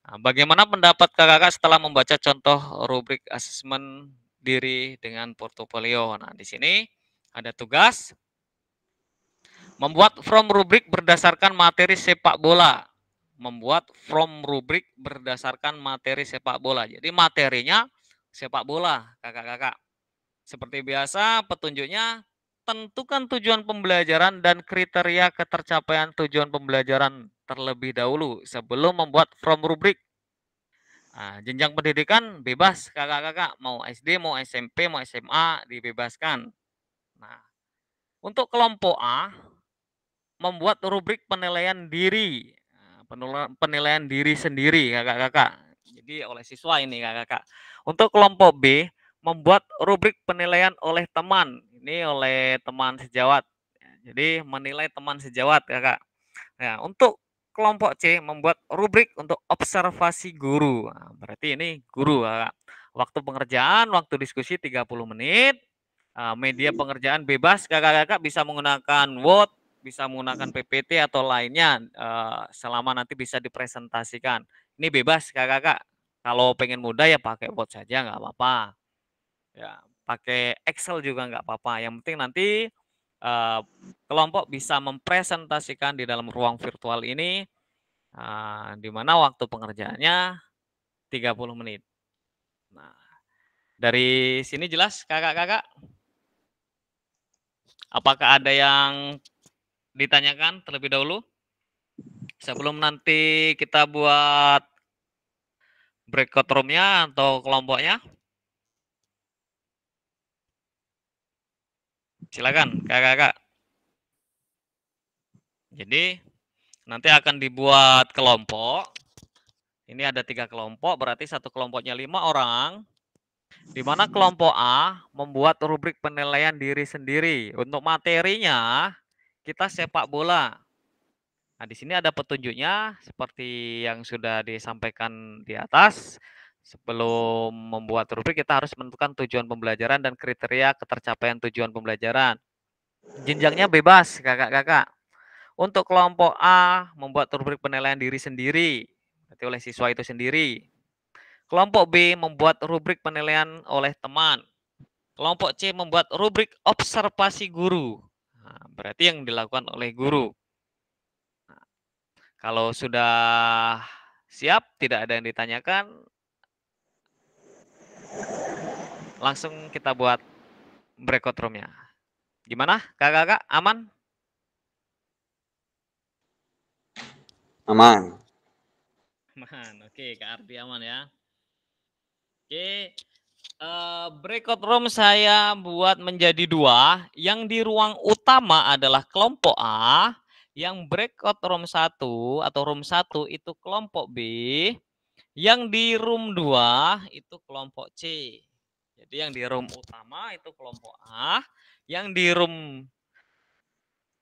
Nah, bagaimana pendapat kakak-kakak setelah membaca contoh rubrik asesmen diri dengan portofolio? Nah, di sini ada tugas membuat from rubrik berdasarkan materi sepak bola. Membuat from rubrik berdasarkan materi sepak bola. Jadi materinya sepak bola, kakak-kakak. Seperti biasa, petunjuknya tentukan tujuan pembelajaran dan kriteria ketercapaian tujuan pembelajaran terlebih dahulu sebelum membuat from rubrik. Nah, jenjang pendidikan bebas, kakak-kakak. Mau SD, mau SMP, mau SMA, dibebaskan. Nah, untuk kelompok A, membuat rubrik penilaian diri. Penilaian diri sendiri, kakak-kakak. Jadi oleh siswa ini, kakak-kakak. Untuk kelompok B, membuat rubrik penilaian oleh teman. Ini oleh teman sejawat. Jadi menilai teman sejawat, kakak. Nah, untuk kelompok C, membuat rubrik untuk observasi guru. Nah, berarti ini guru, kakak. Waktu pengerjaan, waktu diskusi 30 menit. Media pengerjaan bebas, kakak-kakak bisa menggunakan Word, bisa menggunakan PPT atau lainnya, selama nanti bisa dipresentasikan. Ini bebas, kakak-kakak. Kalau pengen mudah ya pakai Word saja, nggak apa-apa. Ya, pakai Excel juga nggak apa-apa. Yang penting nanti kelompok bisa mempresentasikan di dalam ruang virtual ini, di mana waktu pengerjaannya 30 menit. Nah, Dari sini jelas kakak-kakak? Apakah ada yang ditanyakan terlebih dahulu? Sebelum nanti kita buat breakout room-nya atau kelompoknya? Silakan kakak-kakak. Jadi nanti akan dibuat kelompok. Ini ada 3 kelompok, berarti satu kelompoknya 5 orang. Di mana kelompok A membuat rubrik penilaian diri sendiri. Untuk materinya kita sepak bola. Nah, di sini ada petunjuknya seperti yang sudah disampaikan di atas. Sebelum membuat rubrik kita harus menentukan tujuan pembelajaran dan kriteria ketercapaian tujuan pembelajaran. Jenjangnya bebas, kakak-kakak. Untuk kelompok A membuat rubrik penilaian diri sendiri, berarti oleh siswa itu sendiri. Kelompok B membuat rubrik penilaian oleh teman. Kelompok C membuat rubrik observasi guru. Nah, berarti yang dilakukan oleh guru. Nah, kalau sudah siap, tidak ada yang ditanyakan, langsung kita buat breakout room-nya. Gimana, kakak-kakak? Aman? Aman. Aman. Oke, Kak Ardi aman ya. Oke, breakout room saya buat menjadi 2. Yang di ruang utama adalah kelompok A, yang breakout room 1 atau room 1 itu kelompok B, yang di room 2 itu kelompok C. Jadi yang di room utama itu kelompok A, yang di room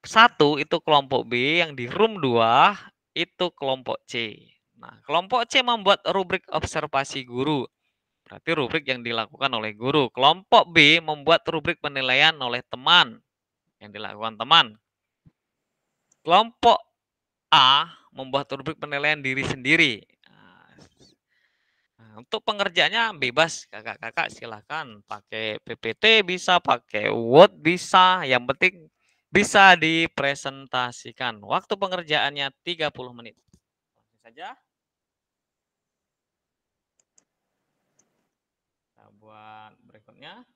1 itu kelompok B, yang di room 2 itu kelompok C. Nah, kelompok C membuat rubrik observasi guru. Berarti rubrik yang dilakukan oleh guru. Kelompok B membuat rubrik penilaian oleh teman. Yang dilakukan teman. Kelompok A membuat rubrik penilaian diri sendiri. Nah, untuk pengerjaannya bebas, kakak-kakak silahkan pakai PPT bisa, pakai Word bisa, yang penting bisa dipresentasikan. Waktu pengerjaannya 30 menit. Langsung saja. Kita buat berikutnya.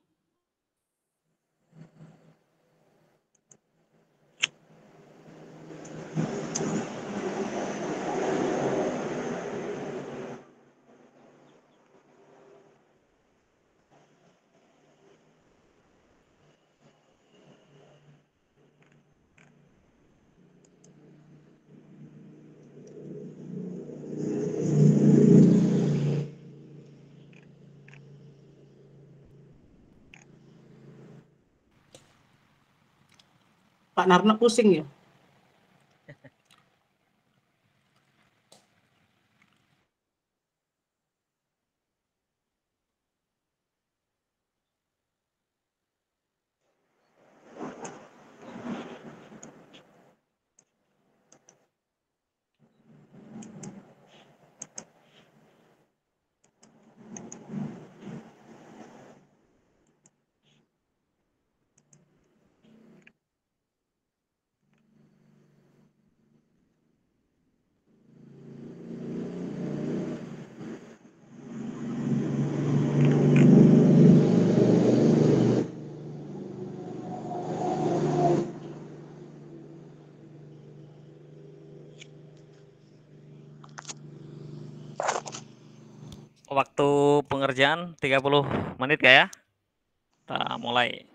Pak Narno pusing ya. Waktu pengerjaan 30 menit ya. Kita mulai.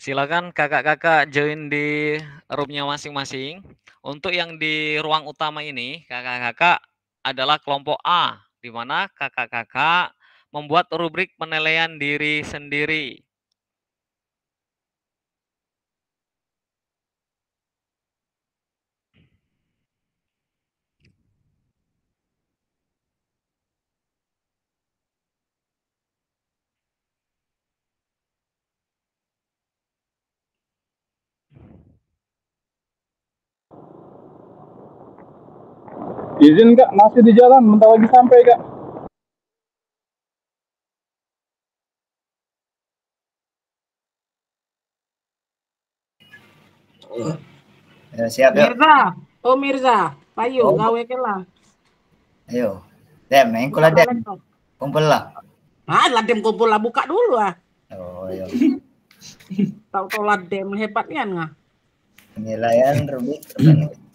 Silakan kakak-kakak join di room-nya masing-masing. Untuk yang di ruang utama ini, kakak-kakak adalah kelompok A, di mana kakak-kakak membuat rubrik penilaian diri sendiri. Izin Kak, masih di jalan, bentar lagi sampai Kak. Ya, siap yuk. Mirza, oh Mirza, payu Oh. gawe ke lah. Ayo. Dem, engkau lah Dem. Kumpul lah. Ah, lah dem kumpul lah, buka dulu ah. Oh, ayo. Tahu lah dem hebatnya nggak? Penilaian rubrik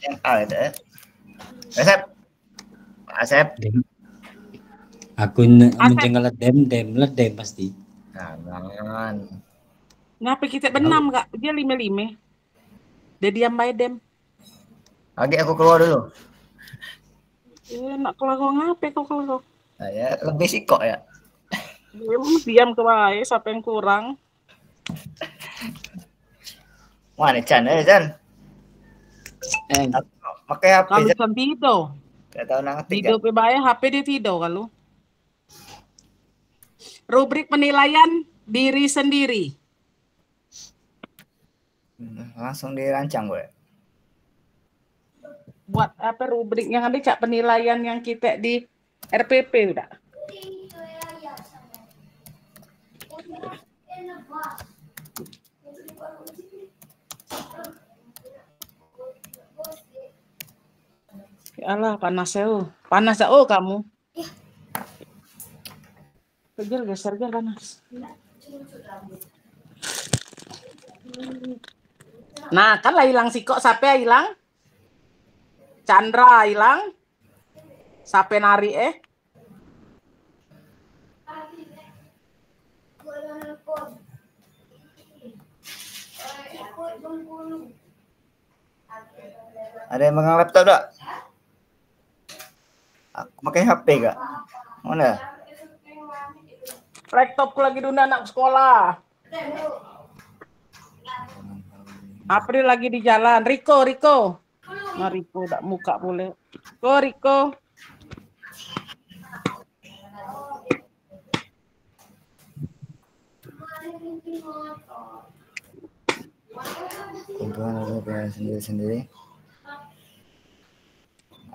yang A itu ya. Asep. Asep. Aku menjengkel ledem pasti. Jangan. Ngapa kita benam kak? Dia lime-lime. Dia diam baik dem. Lagi aku keluar dulu. Nak keluar ngapa kau keluar? Saya lebih sih kok ya. Dia diam ke baik, siapa yang kurang? Mana Chan, Chan. Pakai HP. Kalau Chan tidur. Gak tahu nang Tidur ke baik, HP dia tidur kalau. Rubrik penilaian diri sendiri. Langsung dirancang gue. Buat apa rubrik yang ada cak penilaian yang kita di RPP udah. Ya Allah, panas ya. Panas ya kamu. Geser panas. Nah, kan lah hilang sikok, siapa hilang? Chandra hilang. Siapa nari Ada yang megang laptop tak? Aku pakai HP gak? Mana? Laptopku lagi dulu anak sekolah. April lagi di jalan. Riko. Nah, Riko tak muka boleh. Riko. Kumpulan rubrik sendiri-sendiri.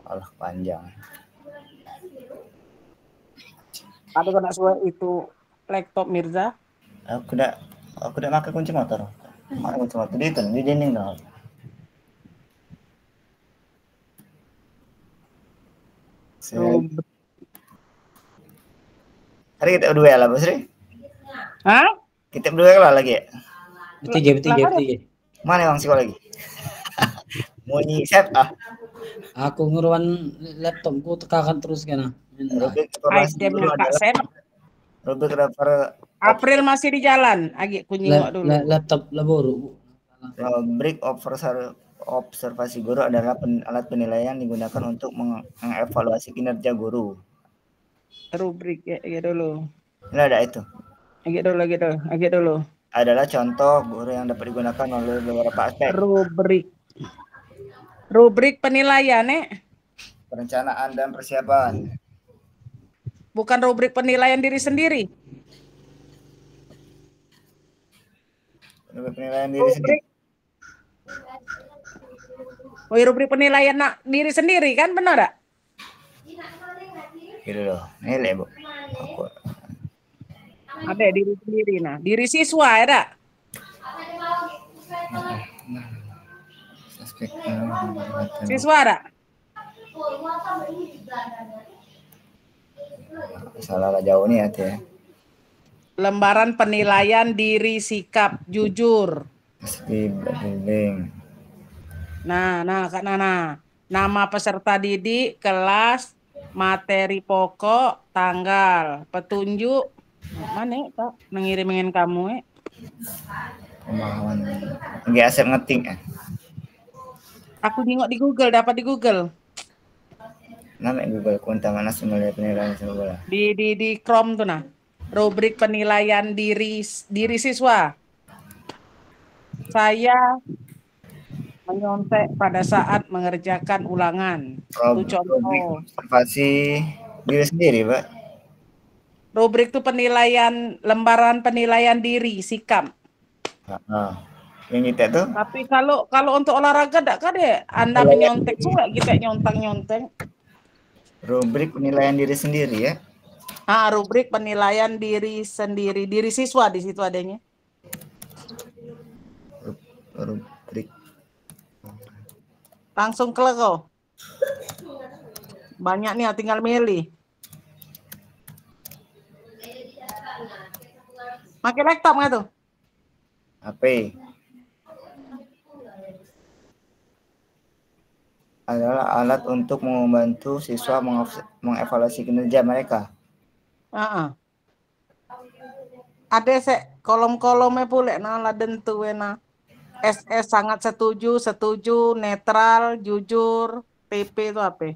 Allah panjang. Ada kena suara itu laptop Mirza. Aku udah pakai kunci motor. Mana kunci motor di dinding dong. Hari kita berdua lah, Bos Ri. Hah? Kita berdua lah lagi ya. Bertiga. Mana Bang Siko lagi? Mau nyisep ah. Aku nguruan laptopku tekakan terus kena. Rubrik April masih di jalan. Agak kunyingok dulu. Laptop laboro. Rubrik observasi guru adalah alat penilaian digunakan untuk mengevaluasi kinerja guru. Rubrik ya dulu. Ini ada itu. Agak dulu. Adalah contoh guru yang dapat digunakan oleh beberapa aspek. Rubrik penilaian, Perencanaan dan persiapan. Bukan rubrik penilaian diri sendiri. Rubrik penilaian diri sendiri. Oh, rubrik penilaian diri sendiri kan, benar tak? Gitu loh. Ini Bu. Ada diri sendiri diri siswa ada. Siswa ada. Salah jauh nih ya. Lembaran penilaian diri sikap jujur. Nah, Kak Nana. Nama peserta didik, kelas, materi pokok, tanggal, petunjuk. Mana Kak? Mengirimkan kamu Pemahaman. Nggak asep ngetik ya. Aku nengok di Google, dapat di Google. Namanya Google Kunta mana melihat penilaian sepak bola. Di Chrome tuh nah. Rubrik penilaian diri siswa. Saya menyontek pada saat mengerjakan ulangan. Itu contoh. Rubrik observasi diri sendiri, Pak. Rubrik itu penilaian, lembaran penilaian diri, sikap. Yang kita tuh Tapi kalau untuk olahraga enggak kan deh, Anda menyontek juga kita nyontang-nyonteng. rubrik penilaian diri sendiri ya. Rubrik penilaian diri sendiri, diri siswa di situ adanya. Rubrik. Langsung klik kau. Banyak nih, tinggal milih. Pakai laptop nggak tuh? HP. Adalah alat untuk membantu siswa mengevaluasi kinerja mereka. Ada kolom-kolomnya pula nah dentu na. SS sangat setuju, netral, jujur, PP itu apa?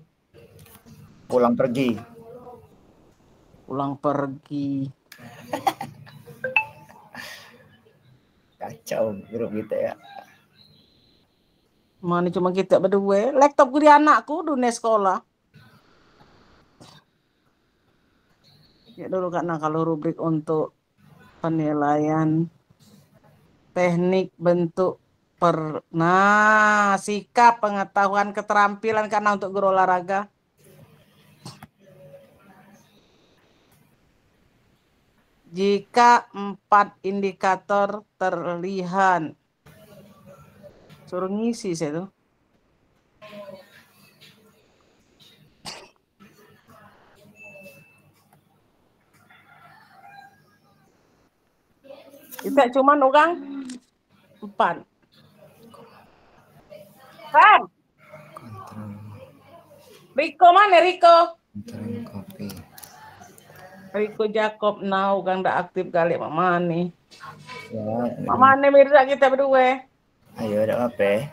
Pulang pergi. Kacau grup kita ya. Mana cuma kita berdua. Laptop gue di anakku dunia sekolah. Ya dulu karena kalau rubrik untuk penilaian teknik bentuk sikap, pengetahuan, keterampilan karena untuk guru olahraga. Jika 4 indikator terlihat, suruh ngisi saya tuh. Kita cuman orang 4. Sam. Riko mana Riko? Riko Jacob now kan udah aktif kali Mama nih. Ya, Mama nih Mirza kita berdua. ayo ada apa?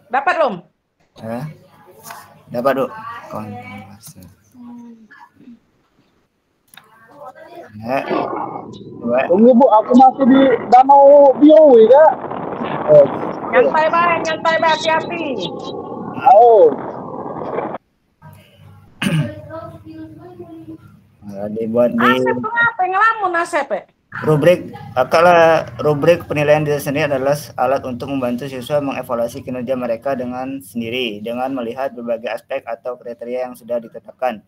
Dapat belum? Dapat dulu. Konfirmasi. Tunggu Bu, aku masih di Danau Biowi Kak. Nyantai baik, hati-hati. Dibuat di Asep tuh apa ngelamun Asep rubrik penilaian diri sendiri adalah alat untuk membantu siswa mengevaluasi kinerja mereka dengan sendiri dengan melihat berbagai aspek atau kriteria yang sudah ditetapkan.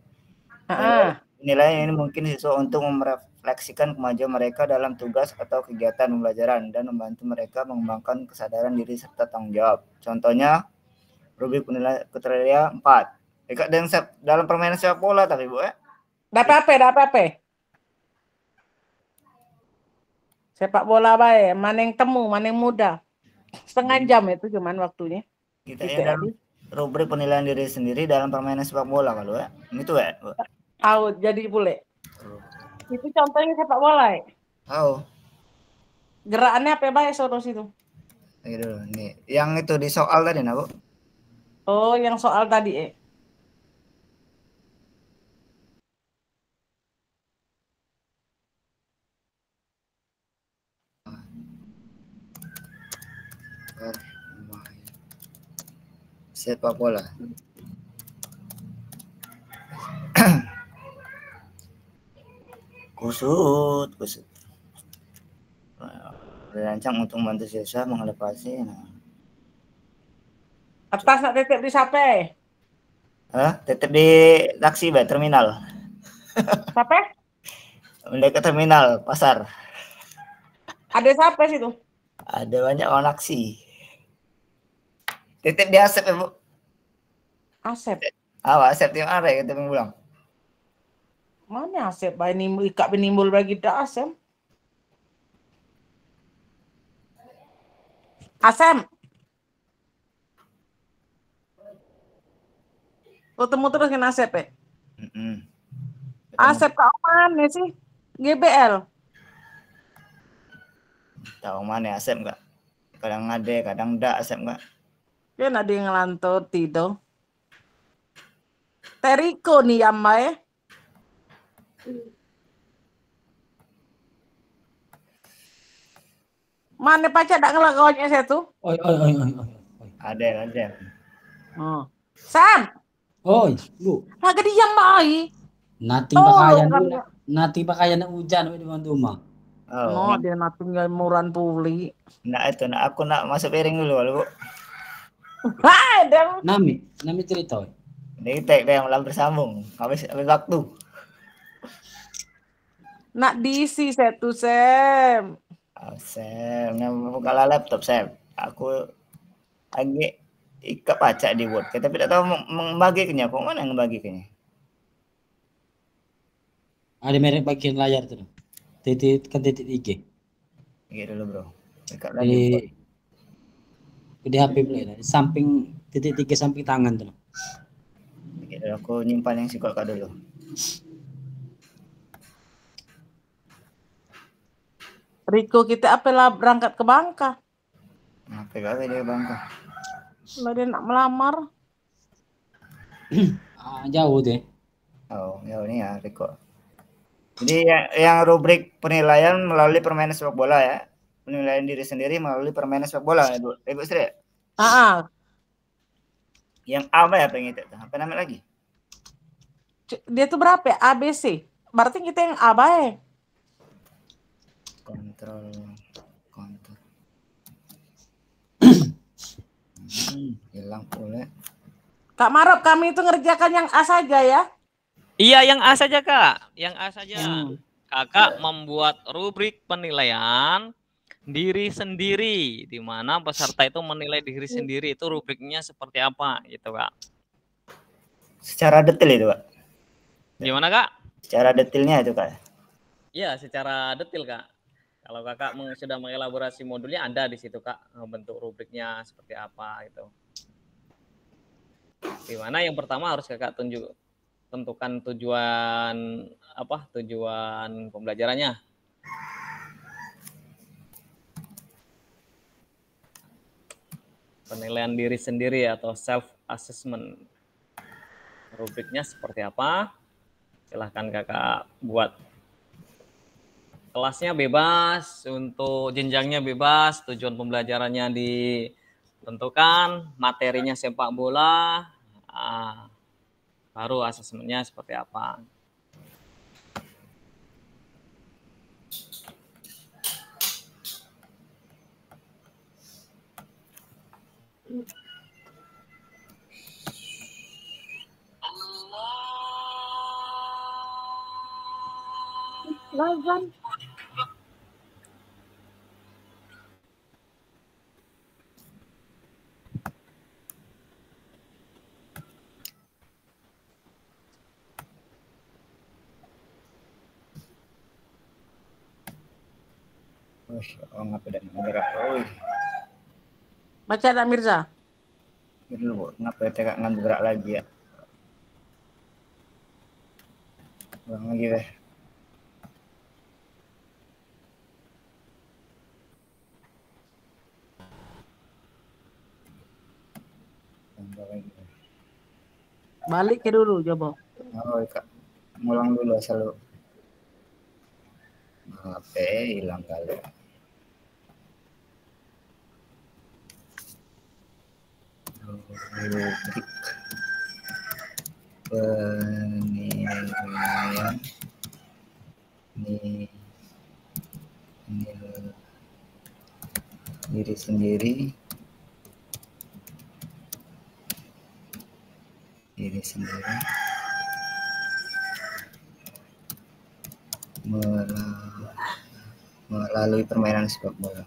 Penilaian ini mungkin siswa untuk merefleksikan kemajuan mereka dalam tugas atau kegiatan pembelajaran dan membantu mereka mengembangkan kesadaran diri serta tanggung jawab. Contohnya rubrik penilaian kriteria 4. Dalam permainan sepak bola tapi Bu ya. Dapat apa? Sepak bola baik, mana yang temu, mana yang muda. Setengah jam itu cuman waktunya. Kita ya dalam rubrik penilaian diri sendiri dalam permainan sepak bola kalau ya. Itu ya, Bu. Out jadi bule. Itu contohnya sepak bola ya. Gerakannya apa baik soros itu? Dulu nih. Yang itu di soal tadi nah, Bu. Oh, yang soal tadi Sepak bola. kusut. Dirancang untuk membantu siswa mengevaluasi. Atas nak tetep di sape? Tetep di taksi terminal. Sape? Mendekat terminal pasar. Ada sape situ? Ada banyak orang aksi. Tetep di Asep ya, Bu. Asep. Asep yang are kita pulang. Mana Asep? Ikat benimbul bagi dah Asep. Asem. Ketemu terus dengan Asep Asep kau mana sih? GBL. Tahu mana Asep enggak? Kadang ada, kadang enggak Asep enggak? Kan ada yang ngelantur tidur. Teriko nih yang mai. Mana pacar tak ngelakonnya saya tuh? Oi. Ada. Oh. Sam, Oi, lu. agak diam mai. Nati Tolong pakaian kan. dulu. Nati pakaian hujan di rumah. Oh, dia natinggal murah puli. Nah itu, aku nak masuk piring dulu Bu. Hai, dong. Nami cerita. Ini tag yang malah bersambung. Habis waktu. Nak diisi saya tuh, Sam. Sam, buka laptop Sam. Aku lagi ikat baca di Word, tapi tidak tahu membagikannya. Kok mana membagikannya? Ada merek bagian layar tuh. Titik IG. Gitu dulu bro. Ikat lagi. Di HP play lah. Samping titik 3 samping tangan tuh. Gitu, aku nyimpan yang sikol kak dulu. Riko kita apalah berangkat ke Bangka. Apa gawe dia Bangka? Lah dia nak melamar. Jauh deh. Oh, ya ini ya Riko. Jadi yang rubrik penilaian melalui permainan sepak bola ya. Penilaian diri sendiri melalui permainan sepak bola, Ibu Sri. Yang apa ya pengen itu? Apa namanya lagi? Dia tuh berapa ya? ABC. Berarti kita yang A bae. Kontrol. Hilang pula. Kak Marop, kami itu ngerjakan yang A saja ya? Iya, yang A saja Kak. Yang A saja. Kakak membuat rubrik penilaian diri sendiri, di mana peserta itu menilai diri sendiri. Itu rubriknya seperti apa gitu Kak? Secara detail itu Pak. Gimana Kak? Secara detailnya itu Kak. Iya, secara detail Kak. Kalau Kakak sudah mengelaborasi modulnya, ada di situ Kak, bentuk rubriknya seperti apa gitu. Di mana yang pertama harus Kakak tentukan tujuan pembelajarannya. Penilaian diri sendiri atau self assessment. Rubriknya seperti apa? Silahkan Kakak buat. Kelasnya bebas, untuk jenjangnya bebas, tujuan pembelajarannya ditentukan, materinya sepak bola, baru asesmennya seperti apa. Lazan. Ngapa dan gerak? Baca tak Mirza? Dulu ngapa tegak ngan gerak lagi ya? Ulang lagi deh. Balik ke dulu coba. Oh, Kak. Ngulang dulu asal HP hilang kali. Rubrik penilaian diri sendiri melalui permainan sepak bola.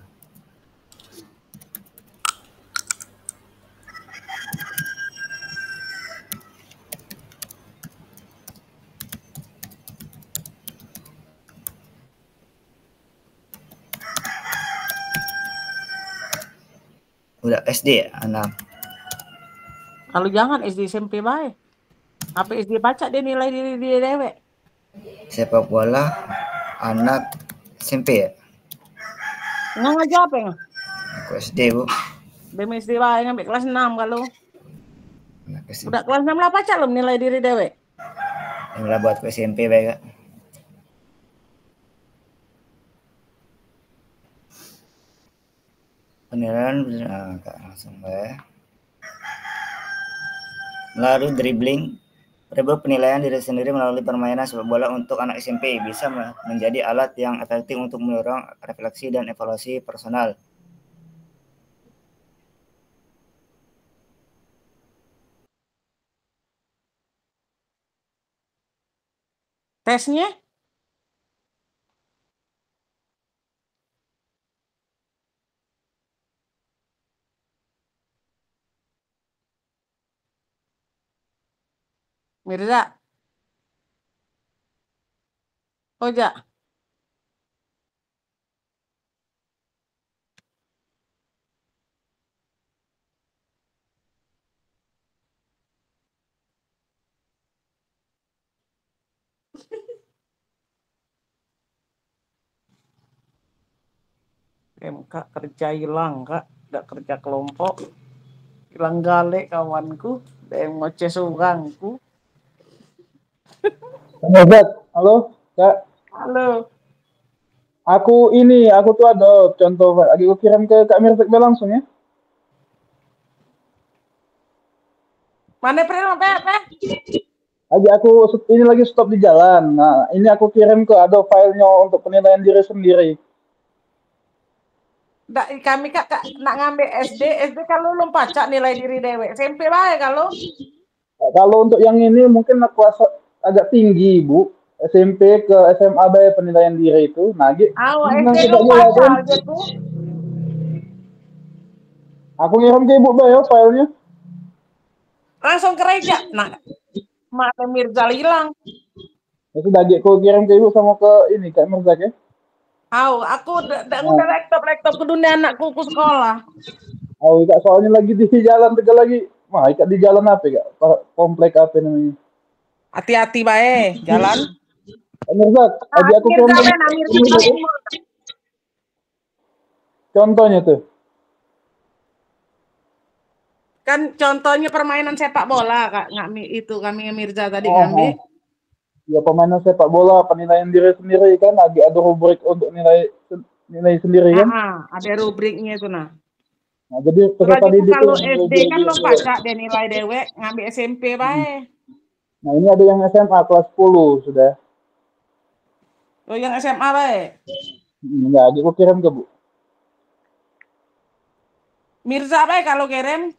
Udah SD ya, anak. Kalau jangan SD SMP baik. Apa SD baca dia nilai diri dia dewek. Sepak bola anak SMP ya? Nggak ngajar apa ya? Aku SD, Bu. BMSD bae ngambil kelas 6 kalau. Anak SMP. Udah kelas 6 lah pacar lo nilai diri dewek. Yang lah buat ke SMP baik, Kak. Penilaian Kak, langsung baik. Melalui dribbling, penilaian diri sendiri melalui permainan sepak bola untuk anak SMP bisa menjadi alat yang efektif untuk mendorong refleksi dan evaluasi personal. Tesnya? Mirza. Oja. MK kerja hilang, Kak. Nggak kerja kelompok. Hilang gale kawanku. Dan ngoceh surangku. Halo, Kak. Halo. Aku tuh ada contoh, Pak. Lagi aku kirim ke Kak Mirza langsung ya. Mana Pril, Pak? Ini lagi stop di jalan. Nah, ini aku kirim ke ada filenya untuk penilaian diri sendiri. Kami kak nak ngambil SD kalau belum pacak nilai diri dewek. SMP baik kalau. Kalau untuk yang ini mungkin kelas agak tinggi, Bu. SMP ke SMA baik penilaian diri itu. Nah, SD belum pacak gitu. Aku ngirim ke Ibu baik filenya. Langsung ke Reja. Nah, mana Mirza hilang. Ya sudah, aku kirim ke Ibu sama ke ini Kak Mirza ya. Aku udah laptop ke dunia anakku ke sekolah. Kak, soalnya lagi di jalan Tegal lagi. Wah, Kak di jalan apa Kak? Komplek apa namanya? Hati-hati bae, jalan. Mirza, aku contohnya tuh. Kan contohnya permainan sepak bola, Kak. Kami Mirza tadi ngambil. Ya, permainan sepak bola, penilaian diri sendiri kan, ada rubrik untuk nilai sendiri kan? Ada rubriknya itu nah. Nah, jadi peserta didik kalau SD kan lo pacak dia nilai dewek, ngambil SMP bae. Nah, ini ada yang SMA kelas 10 sudah. Oh, yang SMA bae. Enggak, aku kirim ke Bu. Mirza bae kalau kirim.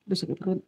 Udah sakit perut.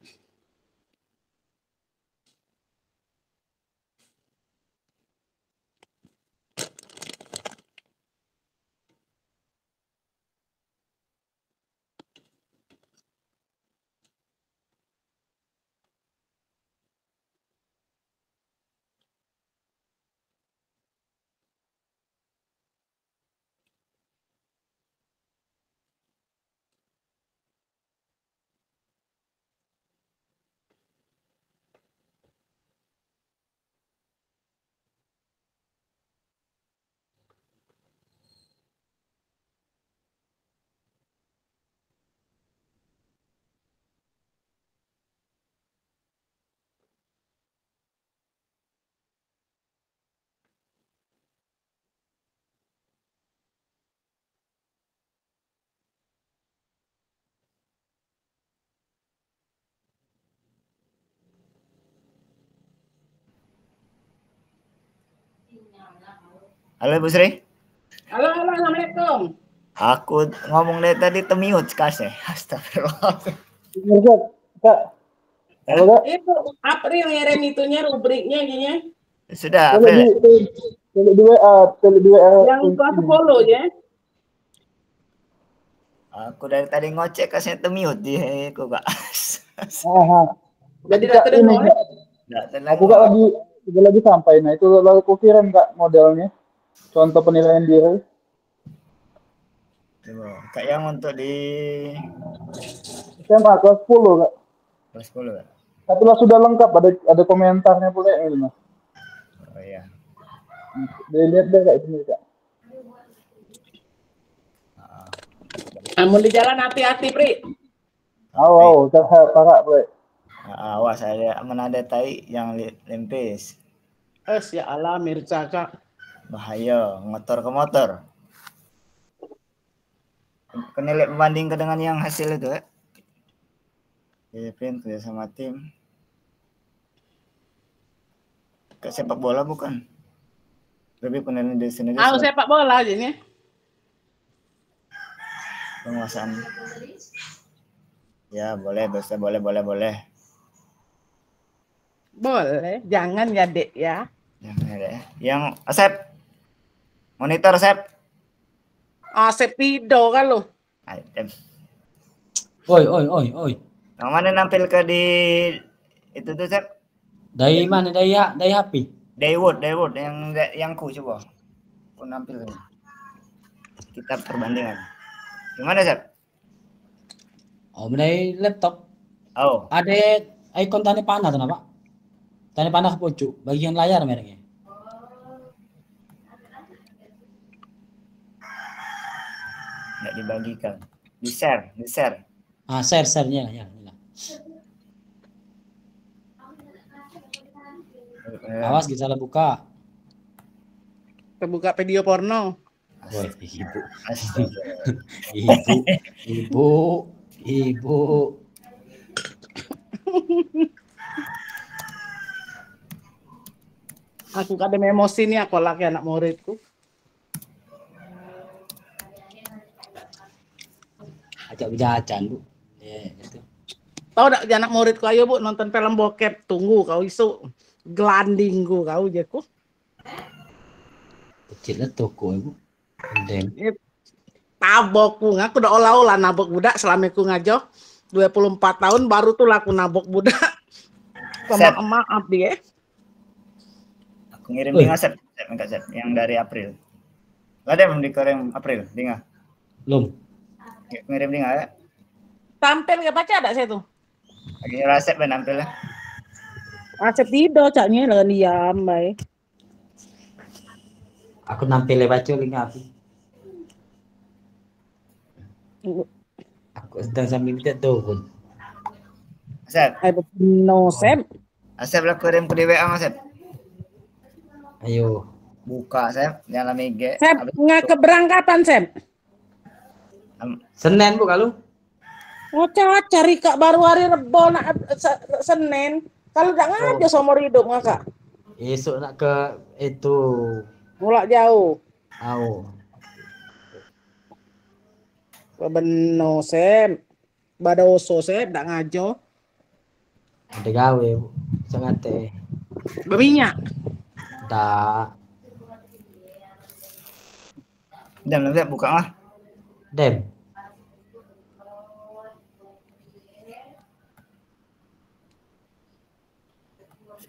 Halo Bu Sri. Halo, assalamualaikum. Aku ngomong dari tadi temihut kasih. Astagfirullah. Kak. Halo, Kak. Itu April ngirim itunya rubriknya gini. Sudah, April. Tulis di WA. Yang kelas 10 ya. Aku dari tadi ngocek kasih temihut di aku Kak. Jadi tak terdengar. Aku Kak lagi sampai. Nah, itu lalu aku kirim Kak modelnya. Contoh penilaian diri. Kayak yang untuk di SMA kelas 10 Kak. Kelas 10 Kak. Tapi lah sudah lengkap, ada komentarnya pula ini Mas. Oh iya. Dilihat deh Kak itu Kak. Namun di jalan hati-hati, Pri. Kakak Bro. Awas ada tai yang lempes. Ya Allah, Mirza Kak. Bahaya, motor ke motor. Kena lihat membandingkan dengan yang hasil itu ya. Filipin kerja sama tim. Ke sepak bola bukan? Lebih penilaian dari sini. Sepak bola aja nih. Penguasaan. Ya boleh, bisa boleh. Boleh, jangan ya Dek ya. Jangan ada ya. Yang Asep. Monitor Asep. Asep Pido kan lo. Oi. Yang mana nampil ke di itu tuh Asep? Dari mana? Dari HP? Daywood yang ku coba. Ku nampil. Kita perbandingan. Gimana Asep? Oh, dari laptop. Oh. Ada ikon tanda panah tuh, Pak. Tanda panah ke pojok, bagian layar mereknya. Nggak dibagikan. Di-share. Share-nya ya. Awas kita salah buka. Terbuka video porno. Woi, ibu. Aku kadang emosi nih aku laki anak muridku. Ajak jajan, Bu. Itu. Tahu enggak anak muridku, ayo Bu nonton film bokep, tunggu kau isu. Gelandingku kau jeku. Kecil toko, Bu. Dem. Tabokku, aku udah olah-olah nabok budak selama aku ngajo 24 tahun baru tuh laku nabok budak. Maaf dia. Aku ngirim di Asep yang dari April. Ada yang dikirim April, Dinga. Belum. Ngirim Dinga ya. Tampil ke baca ada saya tuh. Lagi Asep nampil ya. Asep Pido caknya lah diam baik. Aku nampil lewat link api. Aku sedang sambil minta turun. Asep. No, Sep. Asep lah kirim ke WA Asep. Ayo. Buka Asep, nyala mege. Sep, nggak keberangkatan Sep. Senin Bu kalau. Cari Kak baru hari Rebo nak Senin. Kalau enggak ngajo seumur hidup Kak. Esok nak ke itu. Mulak jauh. Beno Sep. Badoso Sep enggak ngajo. Ada gawe Bu. Sangat teh. Berminyak. Tak. Jam nanti buka lah. Dem.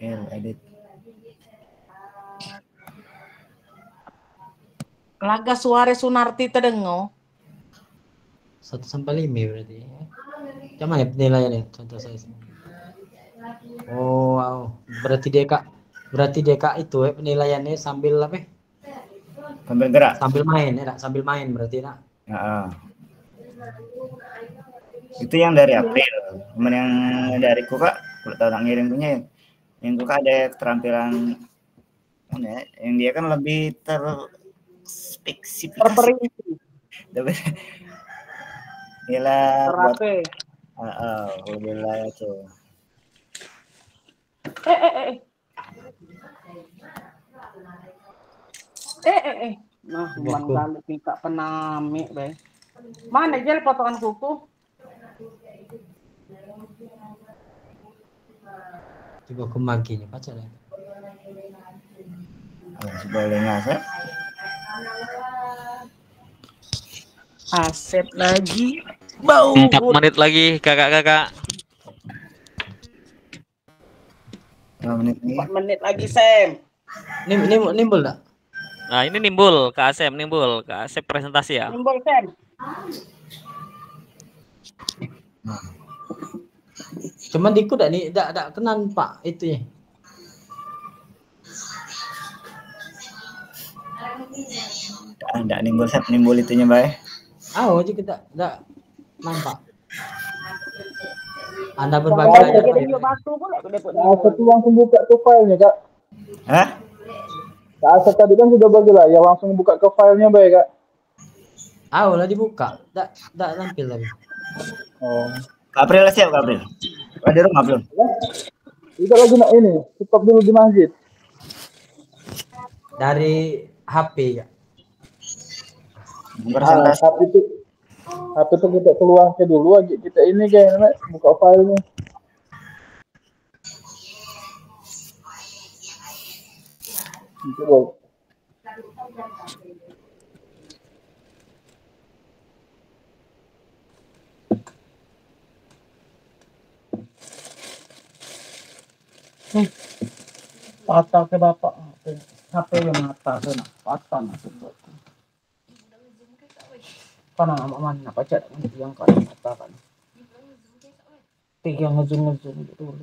Edit. Laga Suare Sunarti terdengo. 1-5 berarti. Macam mana penilaiannya? Contoh saya. Oh, wow. Berarti DK itu penilaiannya sambil apa? Sambil gerak. Sambil main berarti nak. Itu yang dari April. Kemudian yang dari Kak, kalau tahu nak ngirim punya yang Kak ada keterampilan yang dia kan lebih terspesifikasi. Gila buat alhamdulillah itu. Nah, mandal kita penami be. Mana gel potongan kuku? Coba kemaginya pacarnya. Boleh ngasih. Asep lagi. Bau. 4 menit lagi kakak-kakak. 4 menit lagi Sam. Nimbul enggak? Nah, ini nimbul Kak Asep presentasi ya. Nimbul Sam. Cuman diku dak kenan Pak itu ya. Enggak nimbul itunya, Bay. Aja kita dak nampak. Anda berbagi aja. Kak Asep langsung buka ke filenya, Kak. Hah? Kak Asep tadi kan sudah bagi lah, ya langsung buka ke filenya, baik, Kak. Lah dibuka. Dak tampil lagi. Oh. April siap, April. Di rumah belum? Kita lagi nak ini, stop dulu di masjid. Dari HP ya. HP itu kita keluar ke dulu aja, kita ini kayak buka filenya. Coba. Patah ke bapak. HP yang mata sana, patah masuk. Karena mana baca yang kan mata kan. Tiga ngejung gitu.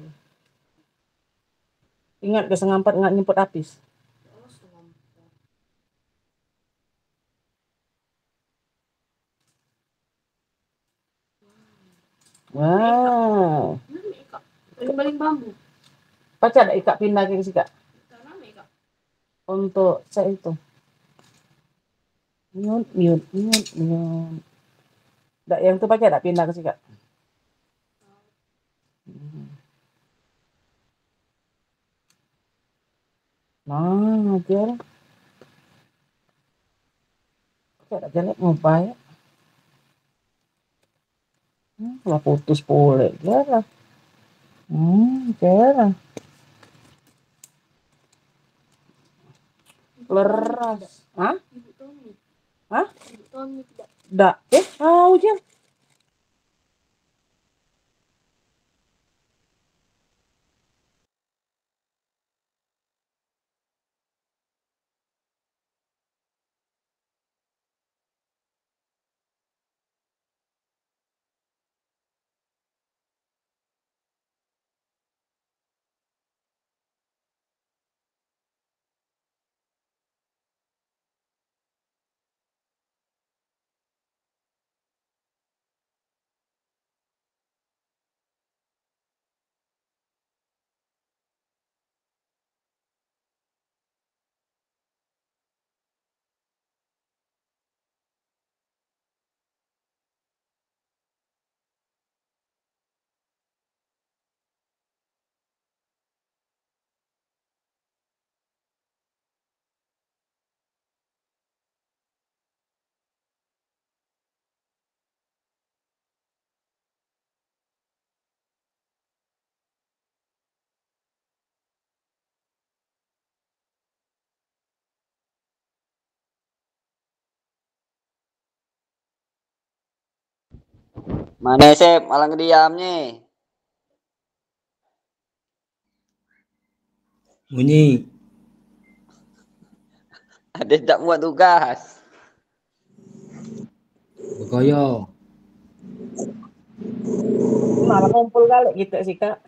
Ingat ke sengampat nggak nyemput habis. Wow. Baling bambu. Baca ada ikat pindah ke sih, Kak. Untuk saya itu. Mute. Nggak, yang itu pakai ada pindah ke sih, Kak. Nah, ajar. Ada jelek mobile. Lah putus pole, jarang. Jarang. Leras. Hah? Dak. Hujan. Mana Sep, malah ngediamnya. Bunyi. Ada tak buat tugas. Begoyo. Malah kumpul kali gitu sih, Kak.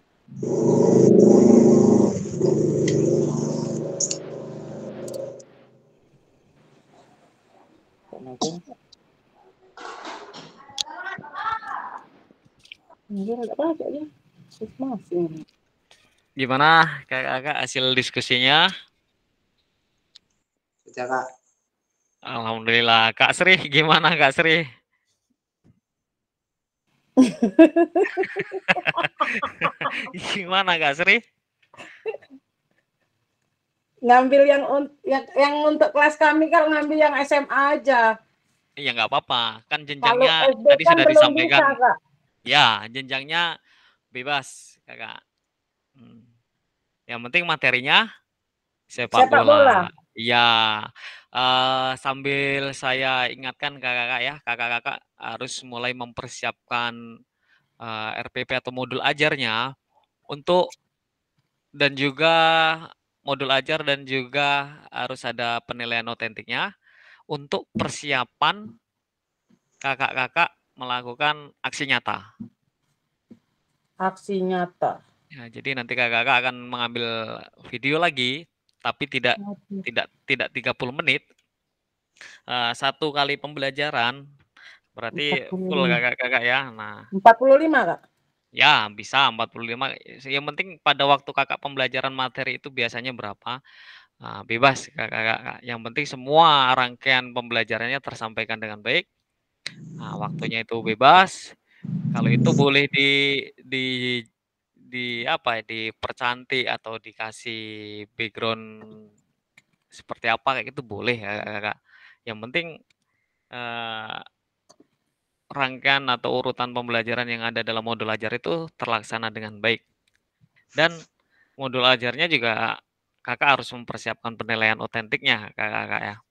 Gimana kakak hasil diskusinya? Kak. Alhamdulillah. Kak Sri, gimana Kak Sri? Gimana Kak Sri? Ngambil yang untuk kelas kami kan ngambil yang SMA aja. Iya nggak apa-apa, kan jenjangnya SD tadi kan sudah belum disampaikan. bisa, Kak. Ya, jenjangnya bebas, kakak. Yang penting materinya sepak bola. Iya. Sambil saya ingatkan kakak-kakak ya, kakak-kakak harus mulai mempersiapkan RPP atau modul ajarnya untuk dan juga modul ajar dan juga harus ada penilaian otentiknya untuk persiapan kakak-kakak melakukan aksi nyata. Aksi nyata. Ya, jadi nanti kakak-kakak akan mengambil video lagi, tapi tidak 30 menit. Satu kali pembelajaran, berarti full 45. kakak-kakak ya. Nah, 45 Kak. ya bisa 45. Yang penting pada waktu kakak pembelajaran materi itu biasanya berapa? Bebas kakak-kakak. Yang penting semua rangkaian pembelajarannya tersampaikan dengan baik. Waktunya itu bebas. Kalau itu boleh di apa ya, dipercantik atau dikasih background seperti apa kayak gitu boleh ya kakak. Yang penting rangkaian atau urutan pembelajaran yang ada dalam modul ajar itu terlaksana dengan baik. Dan modul ajarnya juga kakak harus mempersiapkan penilaian otentiknya kakak ya.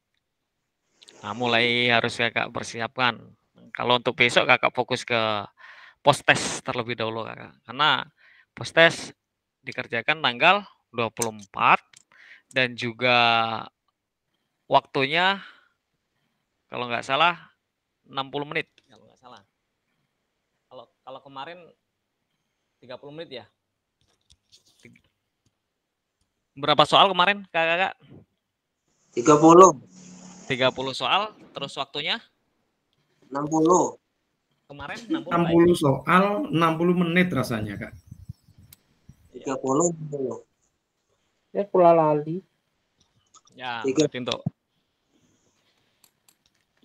Nah, mulai harus kakak persiapkan. Kalau untuk besok kakak fokus ke post test terlebih dahulu kakak. Karena post test dikerjakan tanggal 24 dan juga waktunya kalau nggak salah 60 menit kalau nggak salah. Kalau kemarin 30 menit ya. Berapa soal kemarin kakak? 30. 30 soal, terus waktunya 60. kemarin 60 60 soal, 60 menit rasanya, Kak. 30. 60. Ya pula lali. Ya, berarti untuk.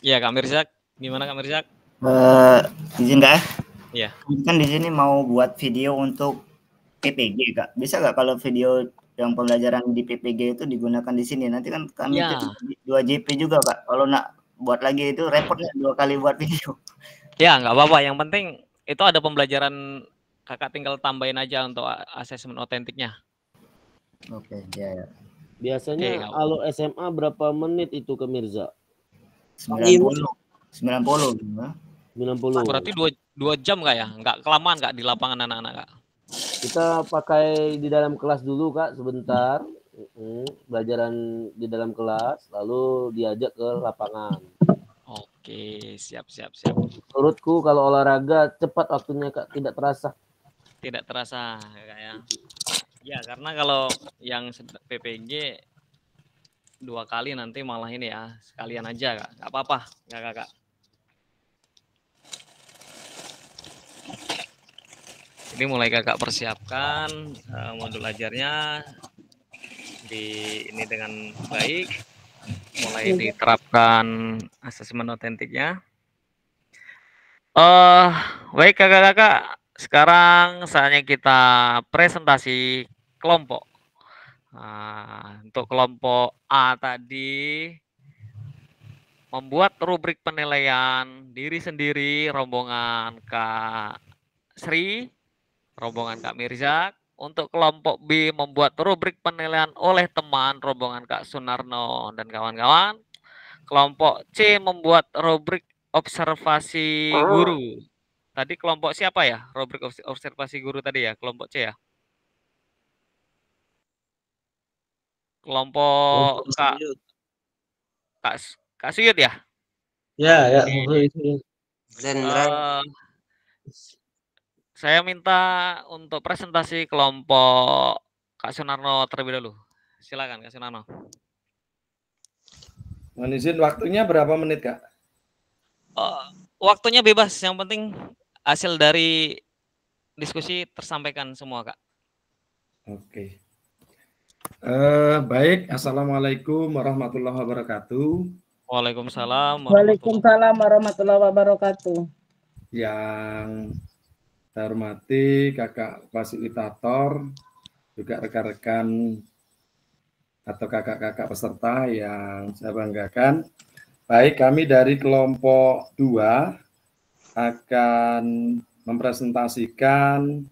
Iya, Kak Mirzak. Gimana Kak Mirzak? Izin nggak ya? Iya. Kan di sini mau buat video untuk PPG, Kak. Bisa nggak kalau video yang pembelajaran di PPG itu digunakan di sini? Nanti kan kami Ya. 2 JP juga, Kak. Kalau nak buat lagi itu repotnya 2 kali buat video. Ya, nggak apa-apa. Yang penting itu ada pembelajaran, kakak tinggal tambahin aja untuk asesmen otentiknya. Oke, ya. Biasanya kalau SMA berapa menit itu ke Mirza? 90. 90. Berarti 2 jam nggak ya? Nggak kelamaan Kak di lapangan anak-anak Kak? Kita pakai di dalam kelas dulu Kak sebentar. Belajaran di dalam kelas, lalu diajak ke lapangan. Oke, siap. Menurutku kalau olahraga cepat waktunya Kak, tidak terasa. Tidak terasa Kak ya. Ya, karena kalau yang PPG 2 kali nanti malah ini ya, sekalian aja Kak. Nggak apa-apa, Kak. Jadi mulai kakak persiapkan modul ajarnya ini dengan baik, mulai diterapkan asesmen otentiknya. Baik kakak-kakak, sekarang saatnya kita presentasi kelompok. Untuk kelompok A tadi membuat rubrik penilaian diri sendiri, rombongan Kak Sri, rombongan Kak Mirzak. Untuk kelompok B membuat rubrik penilaian oleh teman, rombongan Kak Sunarno dan kawan-kawan. Kelompok C membuat rubrik observasi guru. Tadi kelompok siapa ya? Rubrik observasi guru tadi ya, kelompok C ya. Kelompok Kak Suyut ya? Ya. Saya minta untuk presentasi kelompok Kak Sunarno terlebih dahulu. Silakan Kak Sunarno. Mohon izin, waktunya berapa menit, Kak? Waktunya bebas, yang penting hasil dari diskusi tersampaikan semua, Kak. Oke. Baik, Assalamualaikum warahmatullahi wabarakatuh. Waalaikumsalam. Waalaikumsalam warahmatullahi wabarakatuh. Yang saya hormati kakak fasilitator, juga rekan-rekan atau kakak-kakak peserta yang saya banggakan. Baik, kami dari kelompok 2 akan mempresentasikan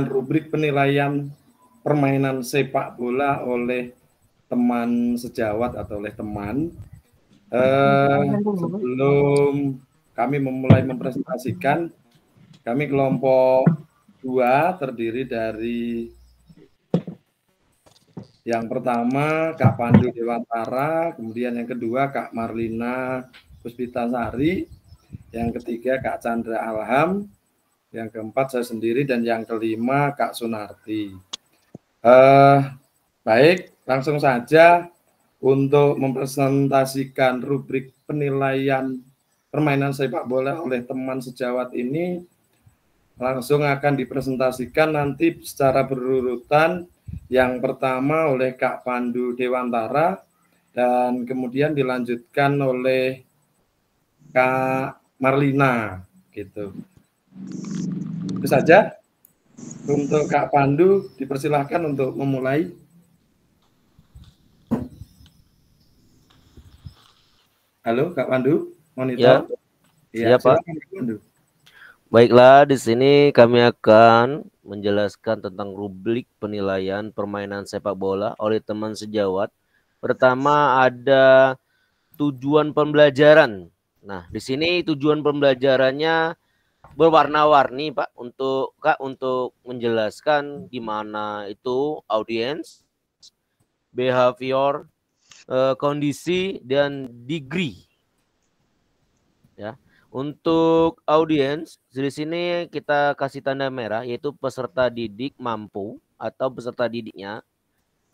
rubrik penilaian permainan sepak bola oleh teman sejawat atau oleh teman. Sebelum kami memulai mempresentasikan, Kami kelompok 2 terdiri dari yang pertama Kak Pandu Dewantara, kemudian yang kedua Kak Marlina Puspitasari, yang ketiga Kak Chandra Alham, yang keempat saya sendiri, dan yang kelima Kak Sunarti. Baik, langsung saja untuk mempresentasikan rubrik penilaian permainan sepak bola oleh teman sejawat ini, langsung akan dipresentasikan nanti secara berurutan. Yang pertama oleh Kak Pandu Dewantara, dan kemudian dilanjutkan oleh Kak Marlina, gitu. Itu saja. Untuk Kak Pandu, dipersilahkan untuk memulai. Halo, Kak Pandu, monitor. Ya, Pak. Silakan, Kak Pandu. Baiklah, di sini kami akan menjelaskan tentang rubrik penilaian permainan sepak bola oleh teman sejawat. Pertama ada tujuan pembelajaran. Nah, di sini tujuan pembelajarannya berwarna-warni, Pak, untuk menjelaskan di mana itu audience, behavior, kondisi, dan degree. Ya. Untuk audiens, di sini kita kasih tanda merah, yaitu peserta didik mampu atau peserta didiknya.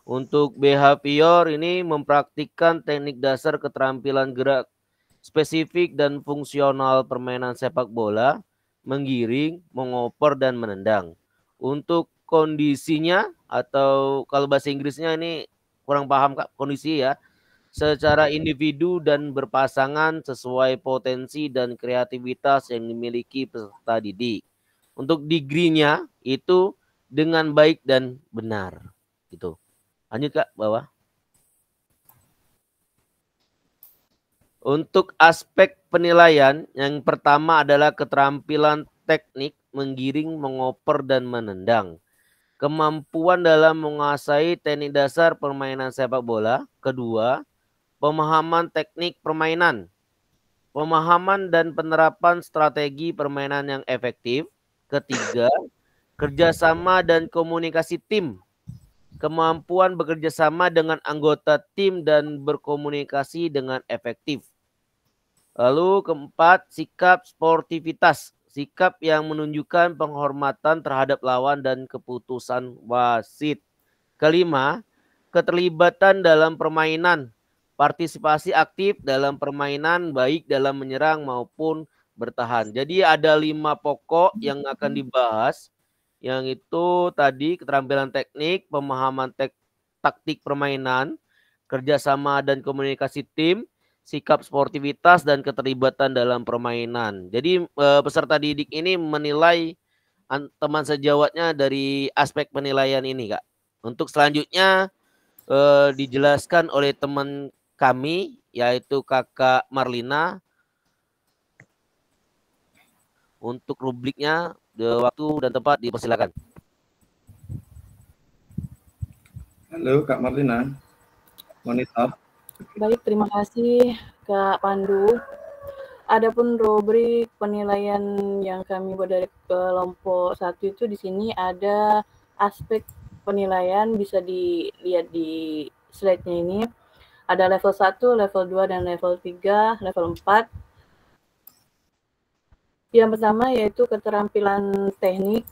Untuk behavior ini mempraktikkan teknik dasar keterampilan gerak spesifik dan fungsional permainan sepak bola, menggiring, mengoper, dan menendang. Untuk kondisinya, atau kalau bahasa Inggrisnya ini kurang paham, Kak, kondisi ya, secara individu dan berpasangan sesuai potensi dan kreativitas yang dimiliki peserta didik. Untuk degree-nya itu dengan baik dan benar. Gitu. Lanjut, Kak, bawah. Untuk aspek penilaian, yang pertama adalah keterampilan teknik menggiring, mengoper, dan menendang. Kemampuan dalam menguasai teknik dasar permainan sepak bola. Kedua, pemahaman teknik permainan, pemahaman dan penerapan strategi permainan yang efektif. Ketiga, kerjasama dan komunikasi tim, kemampuan bekerja sama dengan anggota tim dan berkomunikasi dengan efektif. Lalu keempat, sikap sportivitas, sikap yang menunjukkan penghormatan terhadap lawan dan keputusan wasit. Kelima, keterlibatan dalam permainan, partisipasi aktif dalam permainan baik dalam menyerang maupun bertahan. Jadi ada 5 pokok yang akan dibahas, yang itu tadi keterampilan teknik, pemahaman taktik permainan, kerjasama dan komunikasi tim, sikap sportivitas, dan keterlibatan dalam permainan. Jadi peserta didik ini menilai teman sejawatnya dari aspek penilaian ini, Kak. Untuk selanjutnya dijelaskan oleh teman kami, yaitu Kakak Marlina. Untuk rubriknya, waktu dan tempat dipersilakan. Halo, Kak Marlina, monitor. Baik, terima kasih Kak Pandu. Adapun rubrik penilaian yang kami buat dari kelompok 1 itu di sini ada aspek penilaian, bisa dilihat di slide-nya ini. Ada level 1, level 2, dan level 3, level 4. Yang pertama yaitu keterampilan teknik,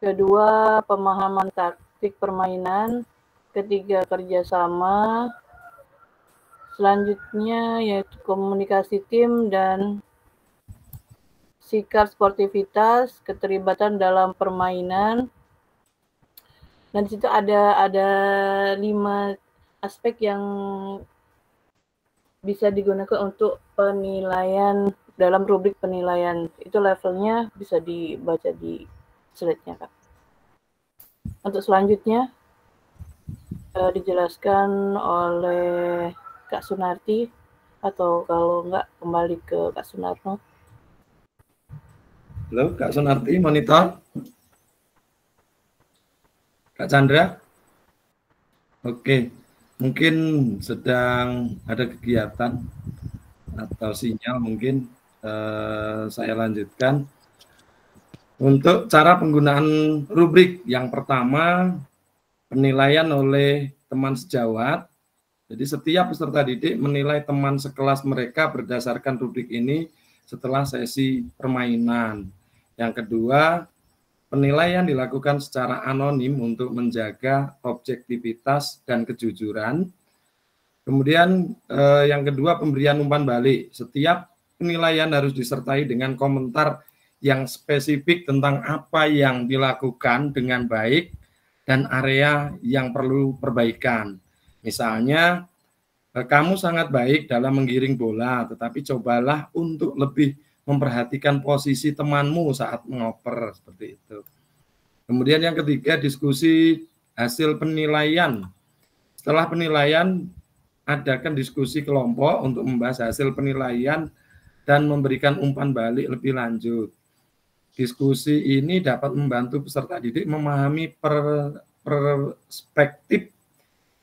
kedua pemahaman taktik permainan, ketiga kerjasama, selanjutnya yaitu komunikasi tim dan sikap sportivitas, keterlibatan dalam permainan. Dan di situ ada 5 aspek yang bisa digunakan untuk penilaian dalam rubrik penilaian. Itu levelnya bisa dibaca di slide-nya, Kak. Untuk selanjutnya dijelaskan oleh Kak Sunarti, atau kalau enggak kembali ke Kak Sunarno. Halo, Kak Sunarti, monitor. Kak Chandra. Oke, mungkin sedang ada kegiatan atau sinyal, mungkin saya lanjutkan. Untuk cara penggunaan rubrik, yang pertama penilaian oleh teman sejawat. Jadi setiap peserta didik menilai teman sekelas mereka berdasarkan rubrik ini setelah sesi permainan. Yang kedua, penilaian dilakukan secara anonim untuk menjaga objektivitas dan kejujuran. Kemudian yang kedua, pemberian umpan balik. Setiap penilaian harus disertai dengan komentar yang spesifik tentang apa yang dilakukan dengan baik dan area yang perlu perbaikan. Misalnya, kamu sangat baik dalam menggiring bola, tetapi cobalah untuk lebih memperhatikan posisi temanmu saat mengoper, seperti itu. Kemudian yang ketiga, diskusi hasil penilaian. Setelah penilaian, adakan diskusi kelompok untuk membahas hasil penilaian dan memberikan umpan balik lebih lanjut. Diskusi ini dapat membantu peserta didik memahami perspektif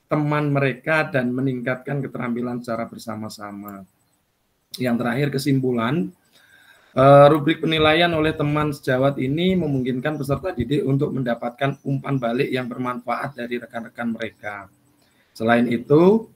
teman mereka dan meningkatkan keterampilan secara bersama-sama. Yang terakhir, kesimpulan, rubrik penilaian oleh teman sejawat ini memungkinkan peserta didik untuk mendapatkan umpan balik yang bermanfaat dari rekan-rekan mereka. Selain itu,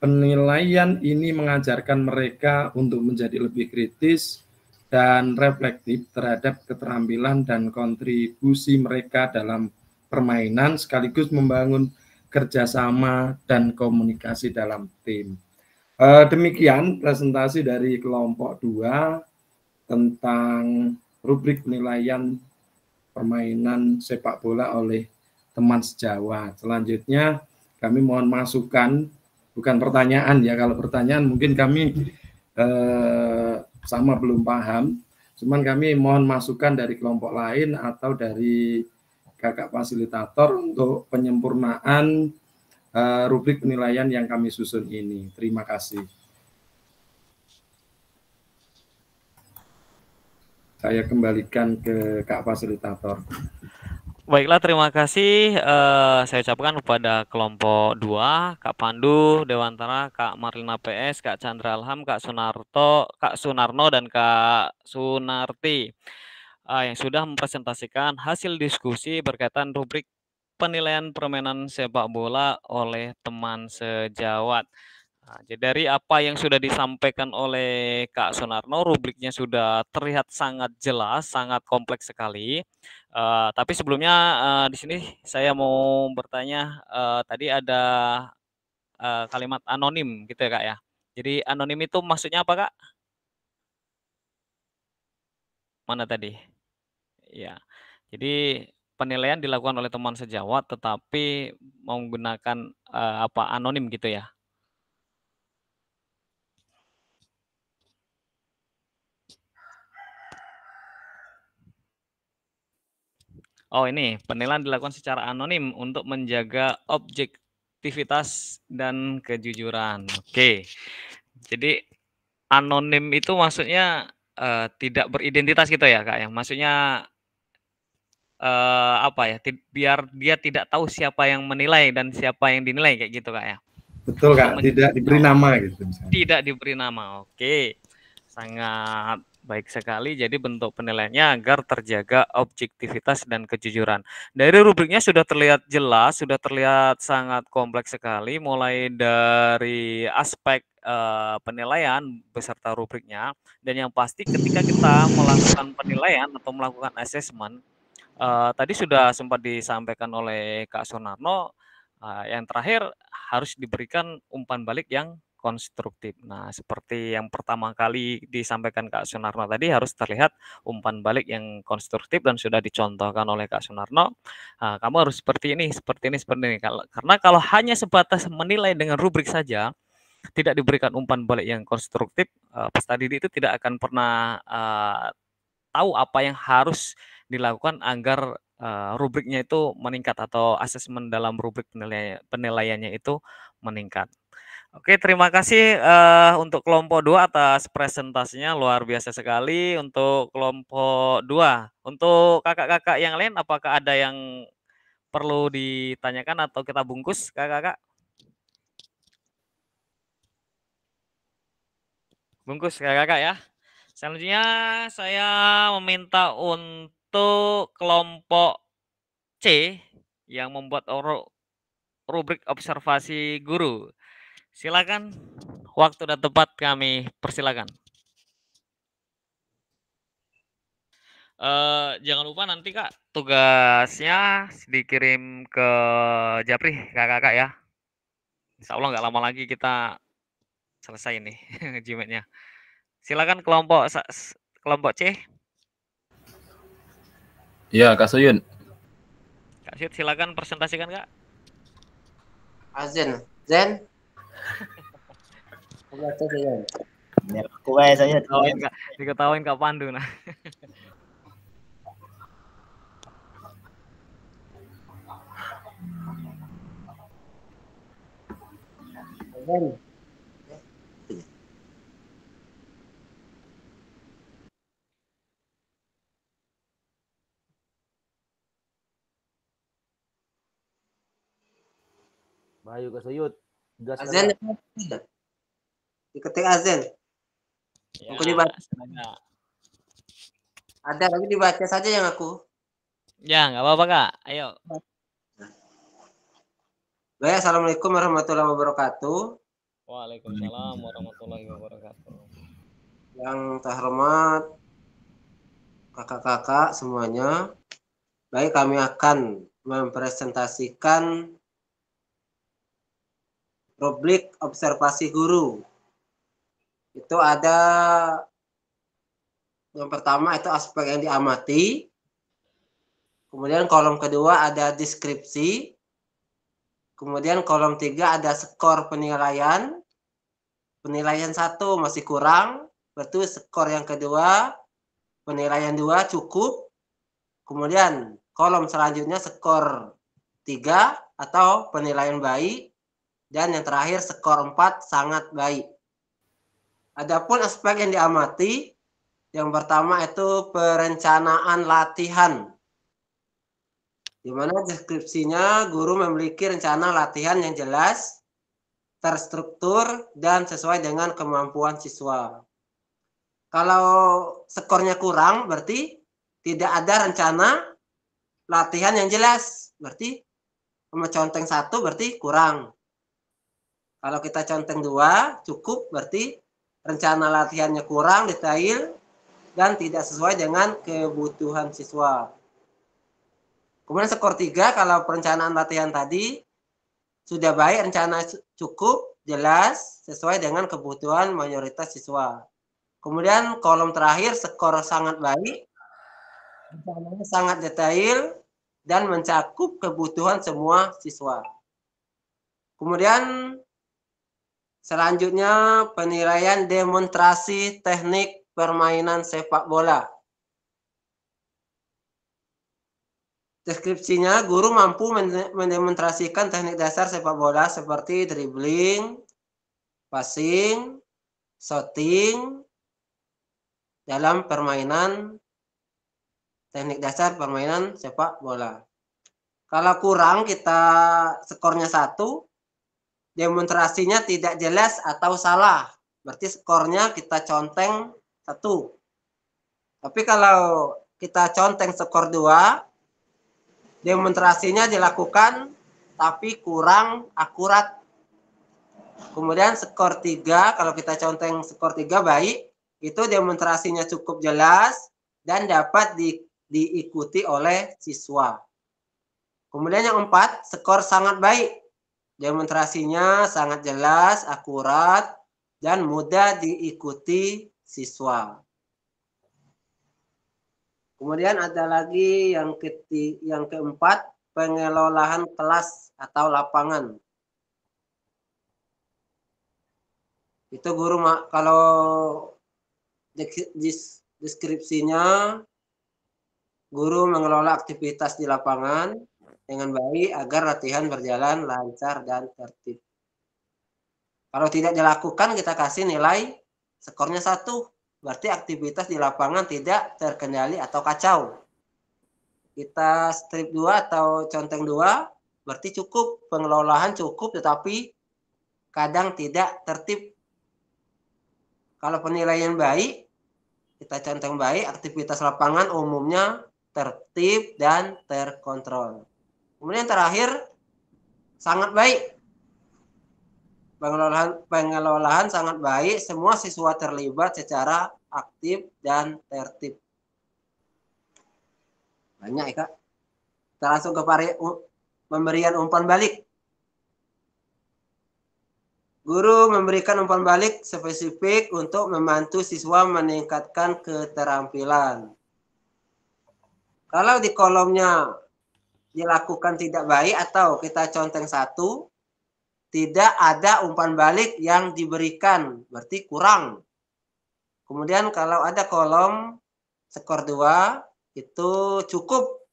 penilaian ini mengajarkan mereka untuk menjadi lebih kritis dan reflektif terhadap keterampilan dan kontribusi mereka dalam permainan, sekaligus membangun kerjasama dan komunikasi dalam tim. Demikian presentasi dari kelompok 2 tentang rubrik penilaian permainan sepak bola oleh teman sejawat. Selanjutnya kami mohon masukan, bukan pertanyaan ya, kalau pertanyaan mungkin kami sama belum paham, cuman kami mohon masukan dari kelompok lain atau dari kakak fasilitator untuk penyempurnaan rubrik penilaian yang kami susun ini. Terima kasih. Saya kembalikan ke kak fasilitator. Baiklah, terima kasih saya ucapkan kepada kelompok 2, Kak Pandu, Dewantara, Kak Marlina PS, Kak Chandra Alham, Kak Sunarno, dan Kak Sunarti yang sudah mempresentasikan hasil diskusi berkaitan rubrik penilaian permainan sepak bola oleh teman sejawat. Nah, jadi dari apa yang sudah disampaikan oleh Kak Sunarno, rubriknya sudah terlihat sangat jelas, sangat kompleks sekali. Tapi sebelumnya di sini saya mau bertanya, tadi ada kalimat anonim gitu ya Kak ya. Jadi anonim itu maksudnya apa Kak? Mana tadi? Ya, jadi penilaian dilakukan oleh teman sejawat tetapi menggunakan anonim gitu ya. Oh ini, penilaian dilakukan secara anonim untuk menjaga objektivitas dan kejujuran. Oke, jadi anonim itu maksudnya tidak beridentitas gitu ya Kak ya? Maksudnya apa ya? Biar dia tidak tahu siapa yang menilai dan siapa yang dinilai kayak gitu Kak ya? Betul Kak, tidak diberi nama gitu misalnya. Tidak diberi nama, oke. Sangat baik sekali, jadi bentuk penilaiannya agar terjaga objektivitas dan kejujuran. Dari rubriknya sudah terlihat jelas, sudah terlihat sangat kompleks sekali, mulai dari aspek penilaian beserta rubriknya, dan yang pasti ketika kita melakukan penilaian atau melakukan asesmen, tadi sudah sempat disampaikan oleh Kak Sunarno, yang terakhir harus diberikan umpan balik yang konstruktif. Nah, seperti yang pertama kali disampaikan Kak Sunarno tadi, harus terlihat umpan balik yang konstruktif dan sudah dicontohkan oleh Kak Sunarno. Kamu harus seperti ini, seperti ini, seperti ini. Karena kalau hanya sebatas menilai dengan rubrik saja, tidak diberikan umpan balik yang konstruktif, peserta didik itu tidak akan pernah tahu apa yang harus dilakukan agar rubriknya itu meningkat atau asesmen dalam rubrik penilaiannya itu meningkat. Oke, terima kasih untuk kelompok 2 atas presentasinya, luar biasa sekali untuk kelompok 2. Untuk kakak-kakak yang lain, apakah ada yang perlu ditanyakan atau kita bungkus, kakak-kakak? Bungkus kakak-kakak ya. Selanjutnya saya meminta untuk untuk kelompok C yang membuat rubrik observasi guru. Silakan, waktu dan tempat kami persilakan. Jangan lupa nanti Kak, tugasnya dikirim ke Japri kakak-kakak ya. Insya Allah nggak lama lagi kita selesai nih Gmail-nya. Silakan kelompok C. Iya, Kak Suyun. Kak Syed, silakan presentasikan Kak. Azen, Zen. Kue saya. Diketawain Kak Pandu nah. Azen. Bayu Kak Suyut. Gas Azen. Diketik Azen. Ya, Aku dibaca. silakan. Ada, tapi dibaca saja yang aku. Ya, nggak apa-apa Kak. Ayo. Baik, assalamualaikum warahmatullahi wabarakatuh. Waalaikumsalam warahmatullahi wabarakatuh. Yang terhormat kakak-kakak semuanya. Baik, kami akan mempresentasikan rubrik observasi guru. Itu ada yang pertama itu aspek yang diamati. Kemudian kolom kedua ada deskripsi. Kemudian kolom 3 ada skor penilaian. Penilaian 1 masih kurang. Berarti skor yang kedua, penilaian 2 cukup. Kemudian kolom selanjutnya skor 3 atau penilaian baik. Dan yang terakhir skor 4 sangat baik. Adapun aspek yang diamati, yang pertama itu perencanaan latihan. Di mana deskripsinya guru memiliki rencana latihan yang jelas, terstruktur, dan sesuai dengan kemampuan siswa. Kalau skornya kurang, berarti tidak ada rencana latihan yang jelas. Berarti conteng 1 berarti kurang. Kalau kita conteng 2 cukup, berarti rencana latihannya kurang detail dan tidak sesuai dengan kebutuhan siswa. Kemudian skor 3 kalau perencanaan latihan tadi sudah baik, rencana cukup, jelas, sesuai dengan kebutuhan mayoritas siswa. Kemudian kolom terakhir skor sangat baik, rencananya sangat detail dan mencakup kebutuhan semua siswa. Kemudian selanjutnya penilaian demonstrasi teknik permainan sepak bola. Deskripsinya, guru mampu mendemonstrasikan teknik dasar sepak bola seperti dribbling, passing, shooting dalam permainan teknik dasar permainan sepak bola. Kalau kurang kita skornya 1, demonstrasinya tidak jelas atau salah. Berarti skornya kita conteng 1. Tapi kalau kita conteng skor 2, demonstrasinya dilakukan tapi kurang akurat. Kemudian skor 3, kalau kita conteng skor 3 baik, itu demonstrasinya cukup jelas dan dapat diikuti oleh siswa. Kemudian yang 4, skor sangat baik. Demonstrasinya sangat jelas, akurat, dan mudah diikuti siswa. Kemudian ada lagi yang keempat, pengelolaan kelas atau lapangan. Itu guru kalau deskripsinya, guru mengelola aktivitas di lapangan dengan baik agar latihan berjalan lancar dan tertib. Kalau tidak dilakukan, kita kasih nilai skornya 1. Berarti aktivitas di lapangan tidak terkendali atau kacau. Kita strip 2 atau conteng 2, berarti cukup, pengelolaan cukup tetapi kadang tidak tertib. Kalau penilaian baik, kita conteng baik, aktivitas lapangan umumnya tertib, dan terkontrol. Kemudian terakhir, sangat baik. Pengelolaan sangat baik, semua siswa terlibat secara aktif dan tertib. Banyak ya Kak. Kita langsung ke pemberian umpan balik. Guru memberikan umpan balik spesifik untuk membantu siswa meningkatkan keterampilan. Kalau di kolomnya dilakukan tidak baik atau kita conteng 1, tidak ada umpan balik yang diberikan, berarti kurang. Kemudian kalau ada kolom skor 2, itu cukup,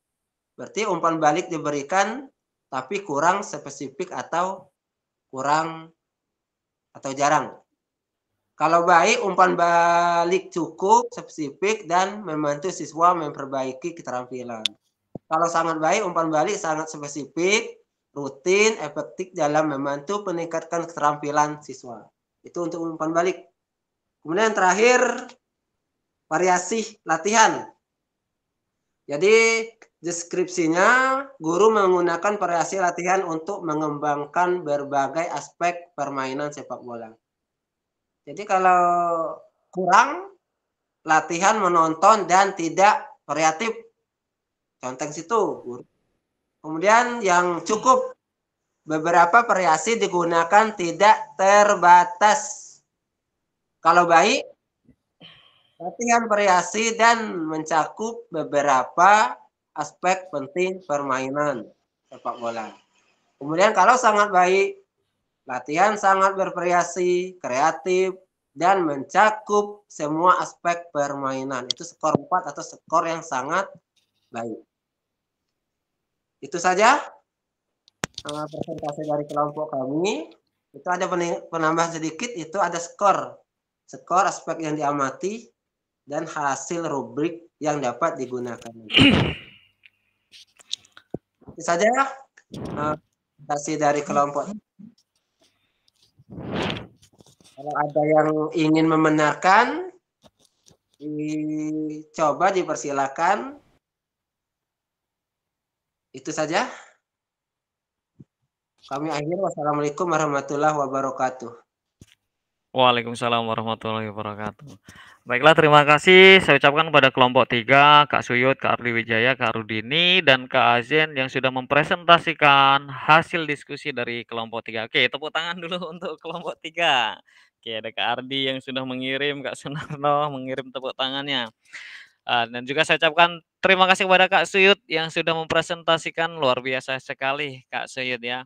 berarti umpan balik diberikan tapi kurang spesifik atau kurang atau jarang. Kalau baik, umpan balik cukup, spesifik, dan membantu siswa memperbaiki keterampilan. Kalau sangat baik, umpan balik sangat spesifik, rutin, efektif dalam membantu meningkatkan keterampilan siswa. Itu untuk umpan balik. Kemudian terakhir, variasi latihan. Jadi deskripsinya, guru menggunakan variasi latihan untuk mengembangkan berbagai aspek permainan sepak bola. Jadi kalau kurang, latihan menonton dan tidak variatif. Conteng situ, guru. Kemudian yang cukup, beberapa variasi digunakan tidak terbatas. Kalau baik, latihan variasi dan mencakup beberapa aspek penting permainan sepak bola. Kemudian kalau sangat baik, latihan sangat bervariasi, kreatif, dan mencakup semua aspek permainan. Itu skor 4 atau skor yang sangat baik. Itu saja presentasi dari kelompok kami. Itu ada penambahan sedikit, itu ada skor aspek yang diamati dan hasil rubrik yang dapat digunakan. Itu saja presentasi dari kelompok. Kalau ada yang ingin membenarkan, dicoba, dipersilakan. Itu saja. Kami akhir. Wassalamualaikum warahmatullahi wabarakatuh. Waalaikumsalam warahmatullahi wabarakatuh. Baiklah, terima kasih saya ucapkan kepada kelompok 3, Kak Suyut, Kak Ardi Wijaya, Kak Rudini, dan Kak Azen yang sudah mempresentasikan hasil diskusi dari kelompok 3. Oke, tepuk tangan dulu untuk kelompok 3. Oke, ada Kak Ardi yang sudah mengirim, Kak Sunarno mengirim tepuk tangannya. Dan juga saya ucapkan terima kasih kepada Kak Suyut yang sudah mempresentasikan, luar biasa sekali Kak Suyut ya.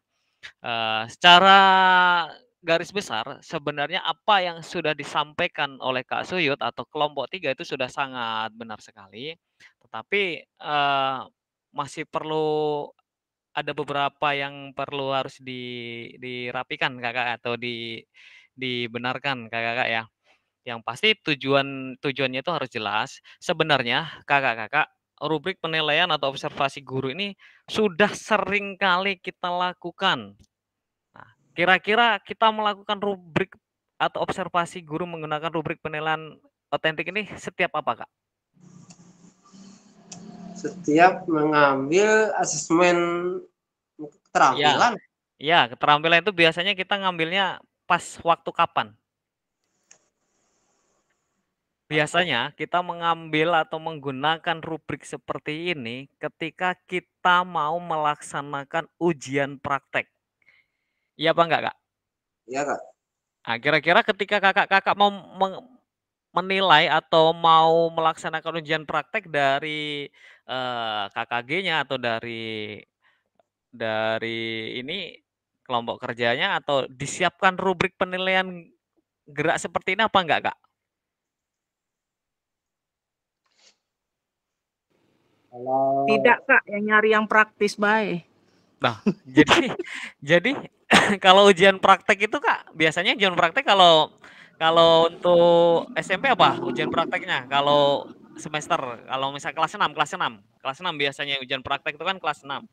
Secara garis besar sebenarnya apa yang sudah disampaikan oleh Kak Suyut atau kelompok 3 itu sudah sangat benar sekali. Tetapi masih perlu ada beberapa yang perlu harus dirapikan Kakak atau dibenarkan Kakak ya. Yang pasti tujuannya itu harus jelas. Sebenarnya kakak-kakak, rubrik penilaian atau observasi guru ini sudah sering kali kita lakukan. Nah, kira-kira kita melakukan rubrik atau observasi guru menggunakan rubrik penilaian otentik ini setiap apa, Kak? Setiap mengambil asesmen keterampilan. Ya, keterampilan itu biasanya kita ngambilnya pas waktu kapan? Biasanya kita mengambil atau menggunakan rubrik seperti ini ketika kita mau melaksanakan ujian praktek. Iya apa enggak, Kak? Iya, Kak. Nah, kira-kira ketika kakak-kakak mau menilai atau mau melaksanakan ujian praktek dari KKG-nya atau dari ini kelompok kerjanya atau disiapkan rubrik penilaian gerak seperti ini apa enggak, Kak? Tidak, Kak, yang nyari yang praktis baik. Nah, jadi kalau ujian praktek itu, Kak, biasanya ujian praktek kalau untuk SMP apa ujian prakteknya? Kalau semester, kalau misalnya kelas 6 biasanya ujian praktek itu kan kelas 6.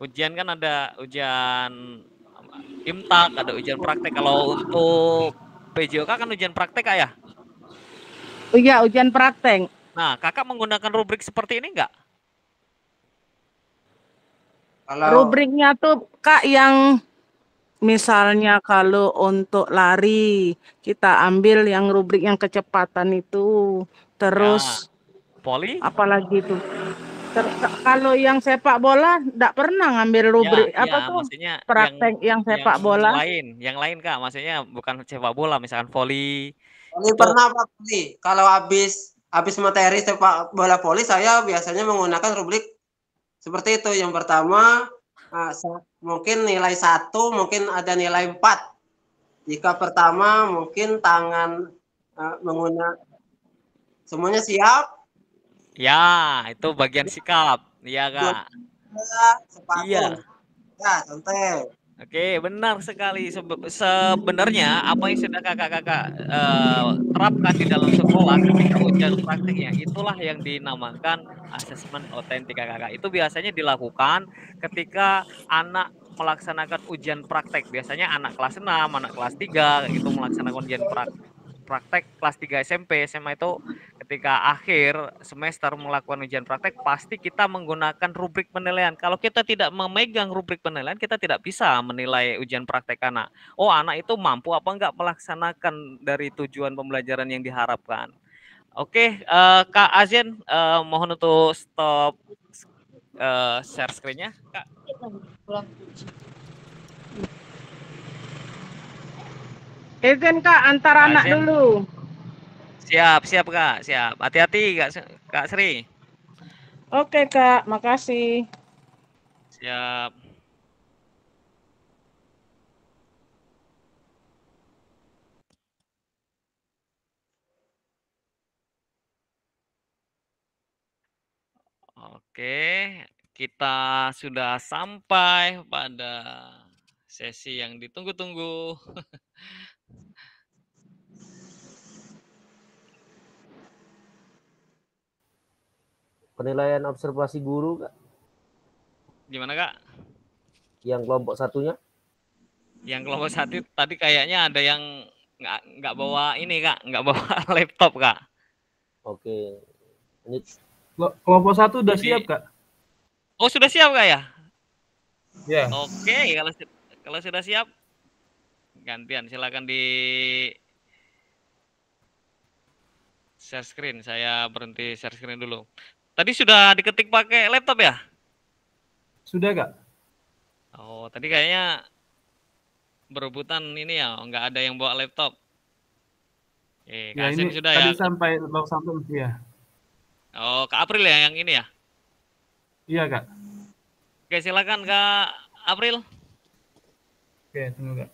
Ujian kan ada ujian IMTAK, ada ujian praktek. Kalau untuk PJOK kan ujian praktek, Kak ya? Iya, ujian praktek. Nah, kakak menggunakan rubrik seperti ini enggak? Kalau Rubriknya tuh Kak yang misalnya kalau untuk lari kita ambil yang rubrik yang kecepatan itu, terus Voli? apalagi tuh? Kalau yang sepak bola enggak pernah ngambil rubrik apa tuh? Maksudnya Praktek yang sepak bola. yang lain Kak, maksudnya bukan sepak bola, misalkan voli. Voli pernah Pak voli. Kalau habis materi sepak bola voli, saya biasanya menggunakan rubrik seperti itu. Yang pertama mungkin nilai 1, mungkin ada nilai 4. Jika pertama mungkin tangan menggunakan semuanya siap. Ya, itu bagian sikap. Iya, Kak. Sepatu. Iya. Ya, santai. Oke, benar sekali. Sebenarnya apa yang sudah kakak-kakak terapkan di dalam sekolah ketika ujian praktiknya, itulah yang dinamakan asesmen otentik kakak. Itu biasanya dilakukan ketika anak melaksanakan ujian praktek. Biasanya anak kelas 6, anak kelas 3 itu melaksanakan ujian praktek kelas 3 SMP, SMA itu ketika akhir semester melakukan ujian praktek pasti kita menggunakan rubrik penilaian. Kalau kita tidak memegang rubrik penilaian, kita tidak bisa menilai ujian praktek anak. Oh, anak itu mampu apa enggak melaksanakan dari tujuan pembelajaran yang diharapkan. Oke, Kak Azien, mohon untuk stop share screen-nya, Kak. Izin Kak, antar anak dulu. Siap Kak, siap. Hati-hati Kak Sri. Oke Kak, makasih. Siap. Oke, kita sudah sampai pada sesi yang ditunggu-tunggu. Penilaian observasi guru, Kak. Gimana, Kak? Yang kelompok satunya? Yang kelompok satu tadi kayaknya ada yang nggak bawa ini, Kak, nggak bawa laptop, Kak. Oke. Ini kelompok satu udah siap, Kak. Oh, sudah siap, Kak ya? Ya. Oke, kalau sudah siap gantian, silakan di share screen. Saya berhenti share screen dulu. Tadi sudah diketik pakai laptop ya? Sudah, Kak. Oh, tadi kayaknya berebutan ini ya, nggak ada yang bawa laptop. Ya, ini sudah tadi ya? baru sampai ya. Oh, Kak April ya yang ini ya? Iya, Kak. Oke, silakan Kak April. Oke, tunggu, Kak.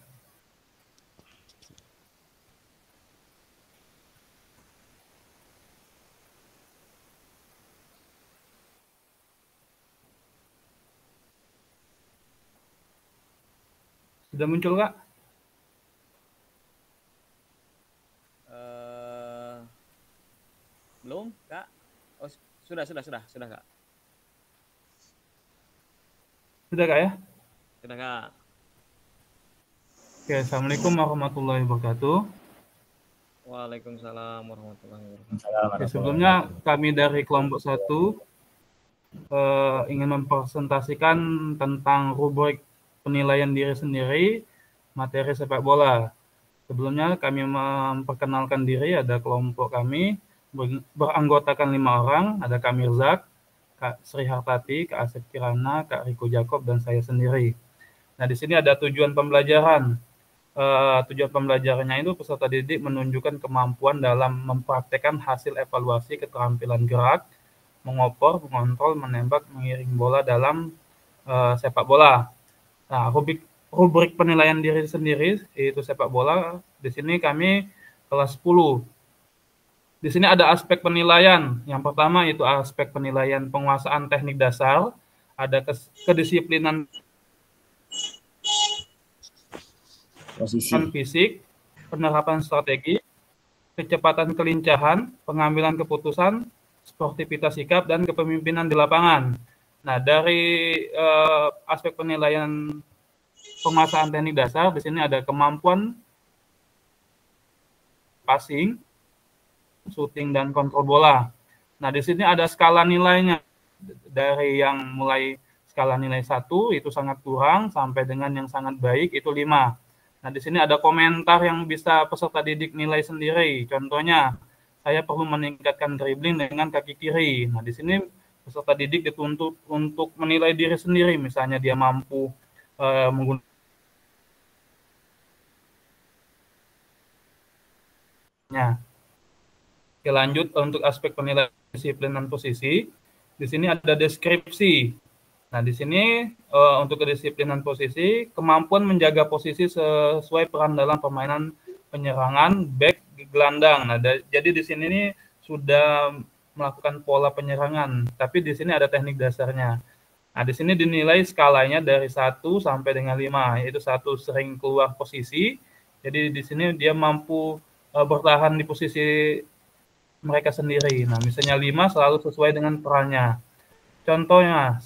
Sudah muncul, Kak? Belum, Kak? Oh, sudah, Kak. Sudah, Kak ya? Sudah, Kak. Oke, Assalamualaikum warahmatullahi wabarakatuh. Waalaikumsalam warahmatullahi wabarakatuh. Oke, sebelumnya kami dari kelompok 1 ingin mempresentasikan tentang rubrik penilaian diri sendiri materi sepak bola. Sebelumnya kami memperkenalkan diri, ada kelompok kami beranggotakan 5 orang, ada Kak Mirzak, Kak Sri Hartati, Kak Asep Kirana, Kak Riko Jakob, dan saya sendiri. Nah, di sini ada tujuan pembelajaran. Tujuan pembelajarannya itu peserta didik menunjukkan kemampuan dalam mempraktekkan hasil evaluasi keterampilan gerak, mengoper, mengontrol, menembak, mengiring bola dalam sepak bola. Nah, rubrik penilaian diri sendiri yaitu sepak bola. Di sini kami kelas 10. Di sini ada aspek penilaian. Yang pertama itu aspek penilaian penguasaan teknik dasar, ada kedisiplinan posisi fisik, penerapan strategi, kecepatan kelincahan, pengambilan keputusan, sportivitas sikap, dan kepemimpinan di lapangan. Nah, dari aspek penilaian penguasaan teknik dasar, di sini ada kemampuan passing, shooting, dan kontrol bola. Nah, di sini ada skala nilainya. Dari yang mulai skala nilai 1 itu sangat kurang sampai dengan yang sangat baik itu 5. Nah, di sini ada komentar yang bisa peserta didik nilai sendiri. Contohnya, saya perlu meningkatkan dribbling dengan kaki kiri. Nah, di sini peserta didik dituntut untuk menilai diri sendiri. Misalnya dia mampu menggunakan. Oke, lanjut untuk aspek penilaian disiplin dan posisi. Di sini ada deskripsi. Nah, di sini untuk kedisiplinan posisi, kemampuan menjaga posisi sesuai peran dalam permainan penyerangan, back, gelandang. Nah, jadi di sini ini sudah melakukan pola penyerangan, tapi di sini ada teknik dasarnya. Nah, di sini dinilai skalanya dari 1 sampai dengan 5, yaitu 1 sering keluar posisi. Jadi di sini dia mampu bertahan di posisi mereka sendiri. Nah, misalnya 5 selalu sesuai dengan perannya. Contohnya,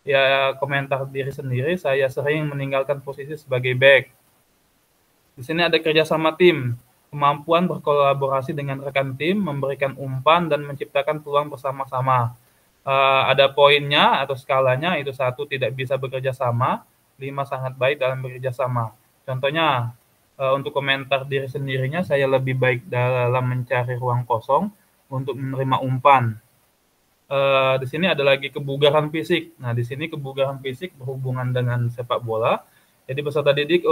ya komentar diri sendiri, saya sering meninggalkan posisi sebagai back. Di sini ada kerjasama tim, kemampuan berkolaborasi dengan rekan tim, memberikan umpan dan menciptakan peluang bersama-sama. Ada poinnya atau skalanya, itu 1 tidak bisa bekerja sama, 5 sangat baik dalam bekerja sama. Contohnya, untuk komentar diri sendirinya, saya lebih baik dalam mencari ruang kosong untuk menerima umpan. Di sini ada lagi kebugaran fisik. Nah, di sini kebugaran fisik berhubungan dengan sepak bola. Jadi peserta didik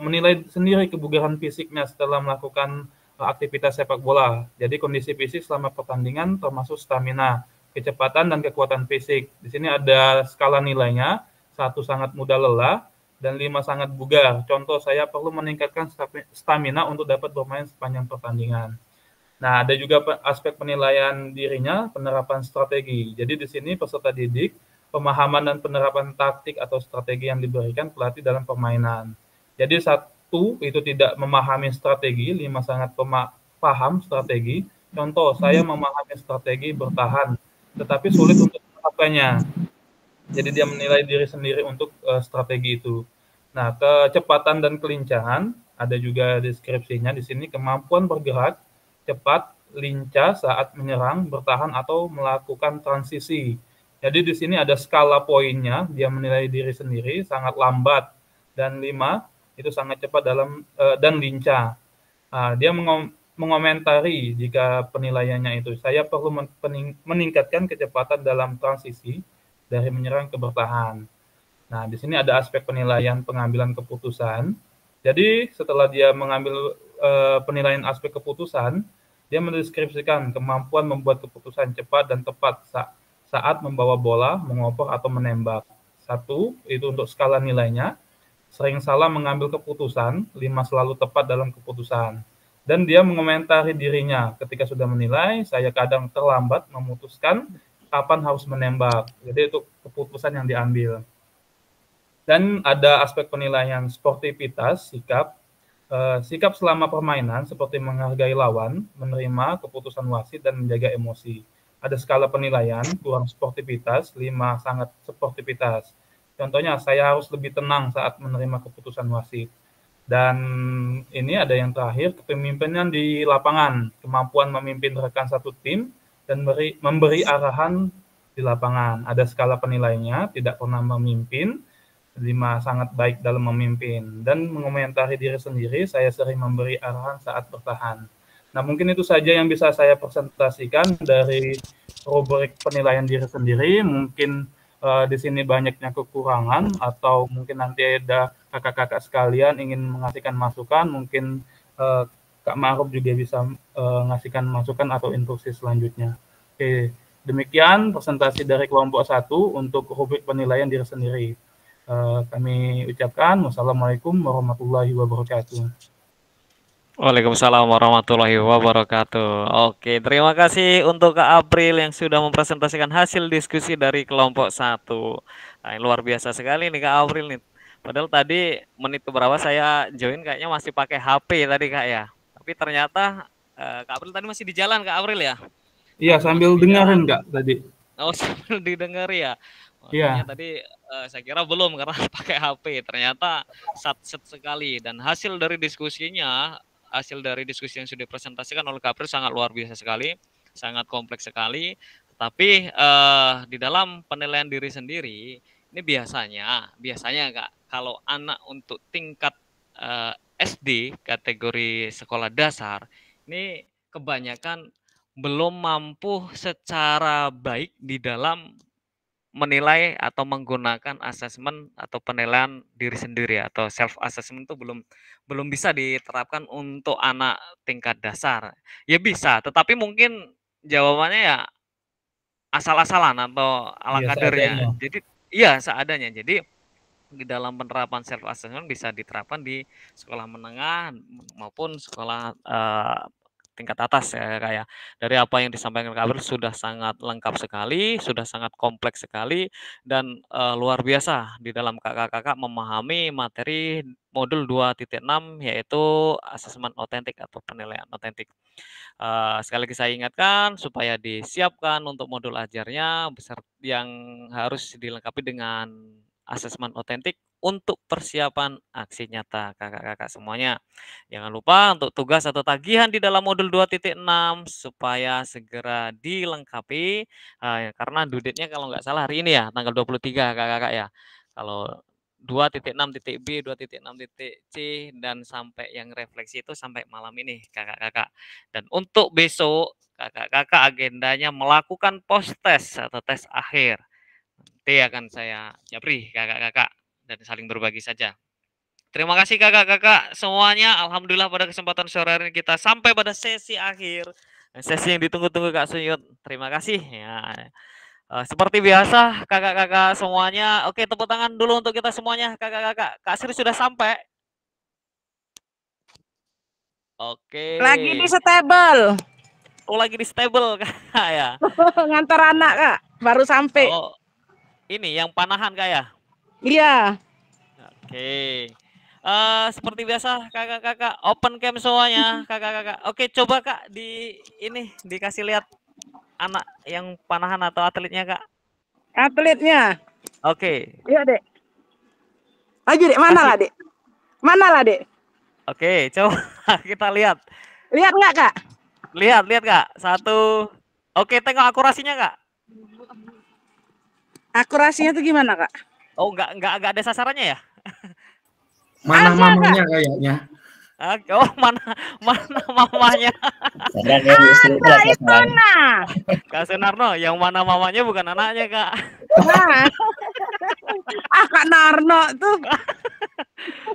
menilai sendiri kebugaran fisiknya setelah melakukan aktivitas sepak bola. Jadi kondisi fisik selama pertandingan termasuk stamina, kecepatan dan kekuatan fisik. Di sini ada skala nilainya, 1 sangat mudah lelah dan 5 sangat bugar. Contoh, saya perlu meningkatkan stamina untuk dapat bermain sepanjang pertandingan. Nah, ada juga aspek penilaian dirinya, penerapan strategi. Jadi di sini peserta didik, pemahaman dan penerapan taktik atau strategi yang diberikan pelatih dalam permainan. Jadi 1 itu tidak memahami strategi, 5 sangat paham strategi. Contoh, saya memahami strategi bertahan, tetapi sulit untuk menerapkannya. Jadi dia menilai diri sendiri untuk strategi itu. Nah, kecepatan dan kelincahan, ada juga deskripsinya di sini, kemampuan bergerak cepat, lincah saat menyerang, bertahan atau melakukan transisi. Jadi di sini ada skala poinnya, dia menilai diri sendiri sangat lambat dan 5 itu sangat cepat dalam dan lincah. Dia mengomentari jika penilaiannya itu, saya perlu meningkatkan kecepatan dalam transisi dari menyerang ke bertahan. Nah, di sini ada aspek penilaian pengambilan keputusan. Jadi setelah dia mengambil penilaian aspek keputusan, dia mendeskripsikan kemampuan membuat keputusan cepat dan tepat saat membawa bola, mengoper atau menembak. 1 itu untuk skala nilainya, sering salah mengambil keputusan, 5 selalu tepat dalam keputusan. Dan dia mengomentari dirinya ketika sudah menilai, saya kadang terlambat memutuskan kapan harus menembak. Jadi itu keputusan yang diambil. Dan ada aspek penilaian sportivitas, sikap selama permainan seperti menghargai lawan, menerima keputusan wasit dan menjaga emosi. Ada skala penilaian, kurang sportivitas, 5 sangat sportivitas. Contohnya, saya harus lebih tenang saat menerima keputusan wasit. Dan ini ada yang terakhir, kepemimpinan di lapangan, kemampuan memimpin rekan satu tim dan memberi arahan di lapangan. Ada skala penilaiannya, tidak pernah memimpin, 5 sangat baik dalam memimpin, dan mengomentari diri sendiri, saya sering memberi arahan saat bertahan. Nah, mungkin itu saja yang bisa saya presentasikan dari rubrik penilaian diri sendiri. Mungkin di sini banyaknya kekurangan, atau mungkin nanti ada kakak-kakak sekalian ingin mengasihkan masukan, mungkin Kak Ma'ruf juga bisa ngasihkan masukan atau instruksi selanjutnya. Oke, demikian presentasi dari kelompok 1 untuk rubrik penilaian diri sendiri. Kami ucapkan wassalamualaikum warahmatullahi wabarakatuh. Waalaikumsalam warahmatullahi wabarakatuh. Oke, terima kasih untuk Kak April yang sudah mempresentasikan hasil diskusi dari kelompok 1. Nah, luar biasa sekali nih Kak April nih. Padahal tadi menit keberapa saya join kayaknya masih pakai HP tadi Kak ya. Tapi ternyata Kak April tadi masih di jalan Kak April ya? Iya, sambil dengerin Kak tadi. Oh, sambil didengar ya? Iya. Tadi saya kira belum karena pakai HP. Ternyata sat-set sekali. Dan hasil dari diskusi yang sudah dipresentasikan oleh Kak April sangat luar biasa sekali, sangat kompleks sekali. Tapi di dalam penilaian diri sendiri ini biasanya Kak, kalau anak untuk tingkat SD kategori sekolah dasar ini kebanyakan belum mampu secara baik di dalam menilai atau menggunakan asesmen atau penilaian diri sendiri atau self assessment itu belum bisa diterapkan untuk anak tingkat dasar. Ya bisa, tetapi mungkin jawabannya ya asal-asalan atau ala Iya, kadernya. seadanya. Jadi iya seadanya. Jadi di dalam penerapan self assessment bisa diterapkan di sekolah menengah maupun sekolah tingkat atas ya kayak dari apa yang disampaikan Kak April sudah sangat lengkap sekali, sudah sangat kompleks sekali dan luar biasa di dalam kakak-kakak memahami materi modul 2.6 yaitu asesmen otentik atau penilaian otentik. Sekali lagi saya ingatkan supaya disiapkan untuk modul ajarnya yang harus dilengkapi dengan asesmen otentik untuk persiapan aksi nyata kakak-kakak semuanya. Jangan lupa untuk tugas atau tagihan di dalam modul 2.6 supaya segera dilengkapi karena due date-nya kalau nggak salah hari ini ya tanggal 23 kakak-kakak ya. Kalau 2.6.b, 2.6.c dan sampai yang refleksi itu sampai malam ini kakak-kakak. Dan untuk besok kakak-kakak agendanya melakukan post test atau tes akhir. Nanti akan saya japri kakak-kakak dan saling berbagi saja. Terima kasih kakak-kakak semuanya. Alhamdulillah pada kesempatan sore hari ini kita sampai pada sesi akhir. Sesi yang ditunggu-tunggu Kak Suyut. Terima kasih ya. Seperti biasa kakak-kakak semuanya. Oke, tepuk tangan dulu untuk kita semuanya kakak-kakak. Kak Sri sudah sampai. Oke. Lagi di stable. Oh, lagi di stable Kak ya. Ngantar anak Kak, baru sampai. Oh, ini yang panahan Kak ya? Iya. Oke. Seperti biasa kakak-kakak open cam semuanya kakak-kakak. Oke, coba Kak ini dikasih lihat anak yang panahan atau atletnya Kak. Atletnya. Oke. Iya Dek. Ayo Dek, mana lah Dek? Mana lah Dek? Oke, coba kita lihat. Lihat nggak Kak? Lihat Kak. Satu. Oke, tengok akurasinya Kak. Akurasinya tuh gimana Kak? Oh, enggak ada sasarannya ya? Mana mamanya kayaknya? Oh, mana mamanya? Nah, itu nah. Kak Sunarno, yang mana mamanya bukan anaknya Kak. Nah. Kak Narno tuh.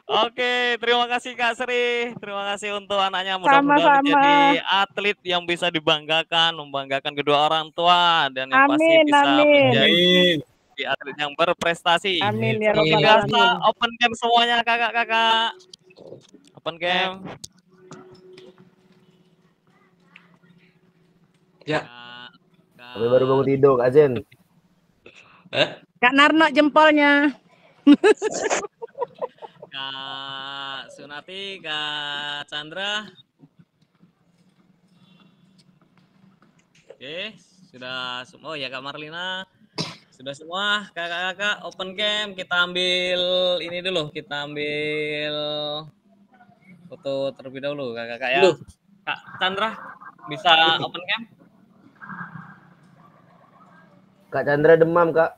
Oke, terima kasih Kak Sri. Terima kasih untuk anaknya. Mudah-mudahan menjadi atlet yang bisa dibanggakan, membanggakan kedua orang tua dan yang pasti bisa menjadi atlet yang berprestasi. Amin ya Seperti robbal biasa, alamin. open cam semuanya kakak-kakak. Open cam. Ya. Tapi baru bangun tidur Kak Zen. Kak Narno jempolnya. Kak Sunati, Kak Chandra. Oke, sudah semua. Oh ya Kak Marlina. Sudah semua kakak-kakak open cam. Kita ambil ini dulu. Kita ambil foto terlebih dahulu kakak-kakak ya. Kak Chandra bisa open cam? Kak Chandra demam Kak.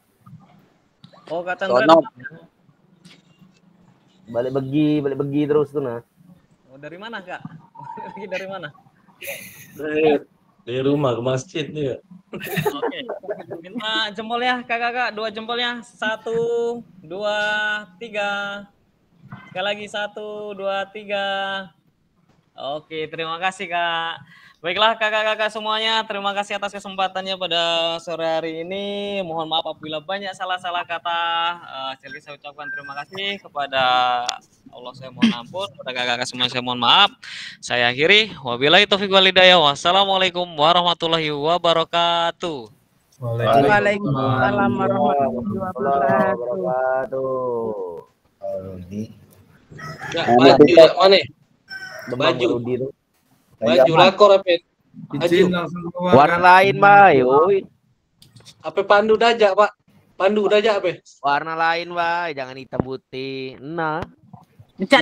Oh Kak Chandra demam. Balik begi terus tuh nah. Oh, dari mana Kak? Lagi dari mana? Dari rumah ke masjid nih ya. Oke, minta jempol ya kakak-kakak, 2 jempolnya, 1, 2, 3. Sekali lagi 1, 2, 3. Oke, terima kasih Kak. Baiklah kakak-kakak semuanya, terima kasih atas kesempatannya pada sore hari ini. Mohon maaf apabila banyak salah-salah kata. Sekali saya ucapkan terima kasih kepada Allah, saya mohon ampun. Kepada kakak-kakak semua saya mohon maaf. Saya akhiri. Wabillahi taufiq wal hidayah. Wassalamualaikum warahmatullahi wabarakatuh. Waalaikumsalam warahmatullahi wabarakatuh. Ya, baju ya, mana? Baju. Baju lakor apa? Warna lain, Bay. Oi. Apa pandu dajak, Pak? Pandu dajak apa? Warna lain, Bay. Jangan hitam putih. Nah. Cak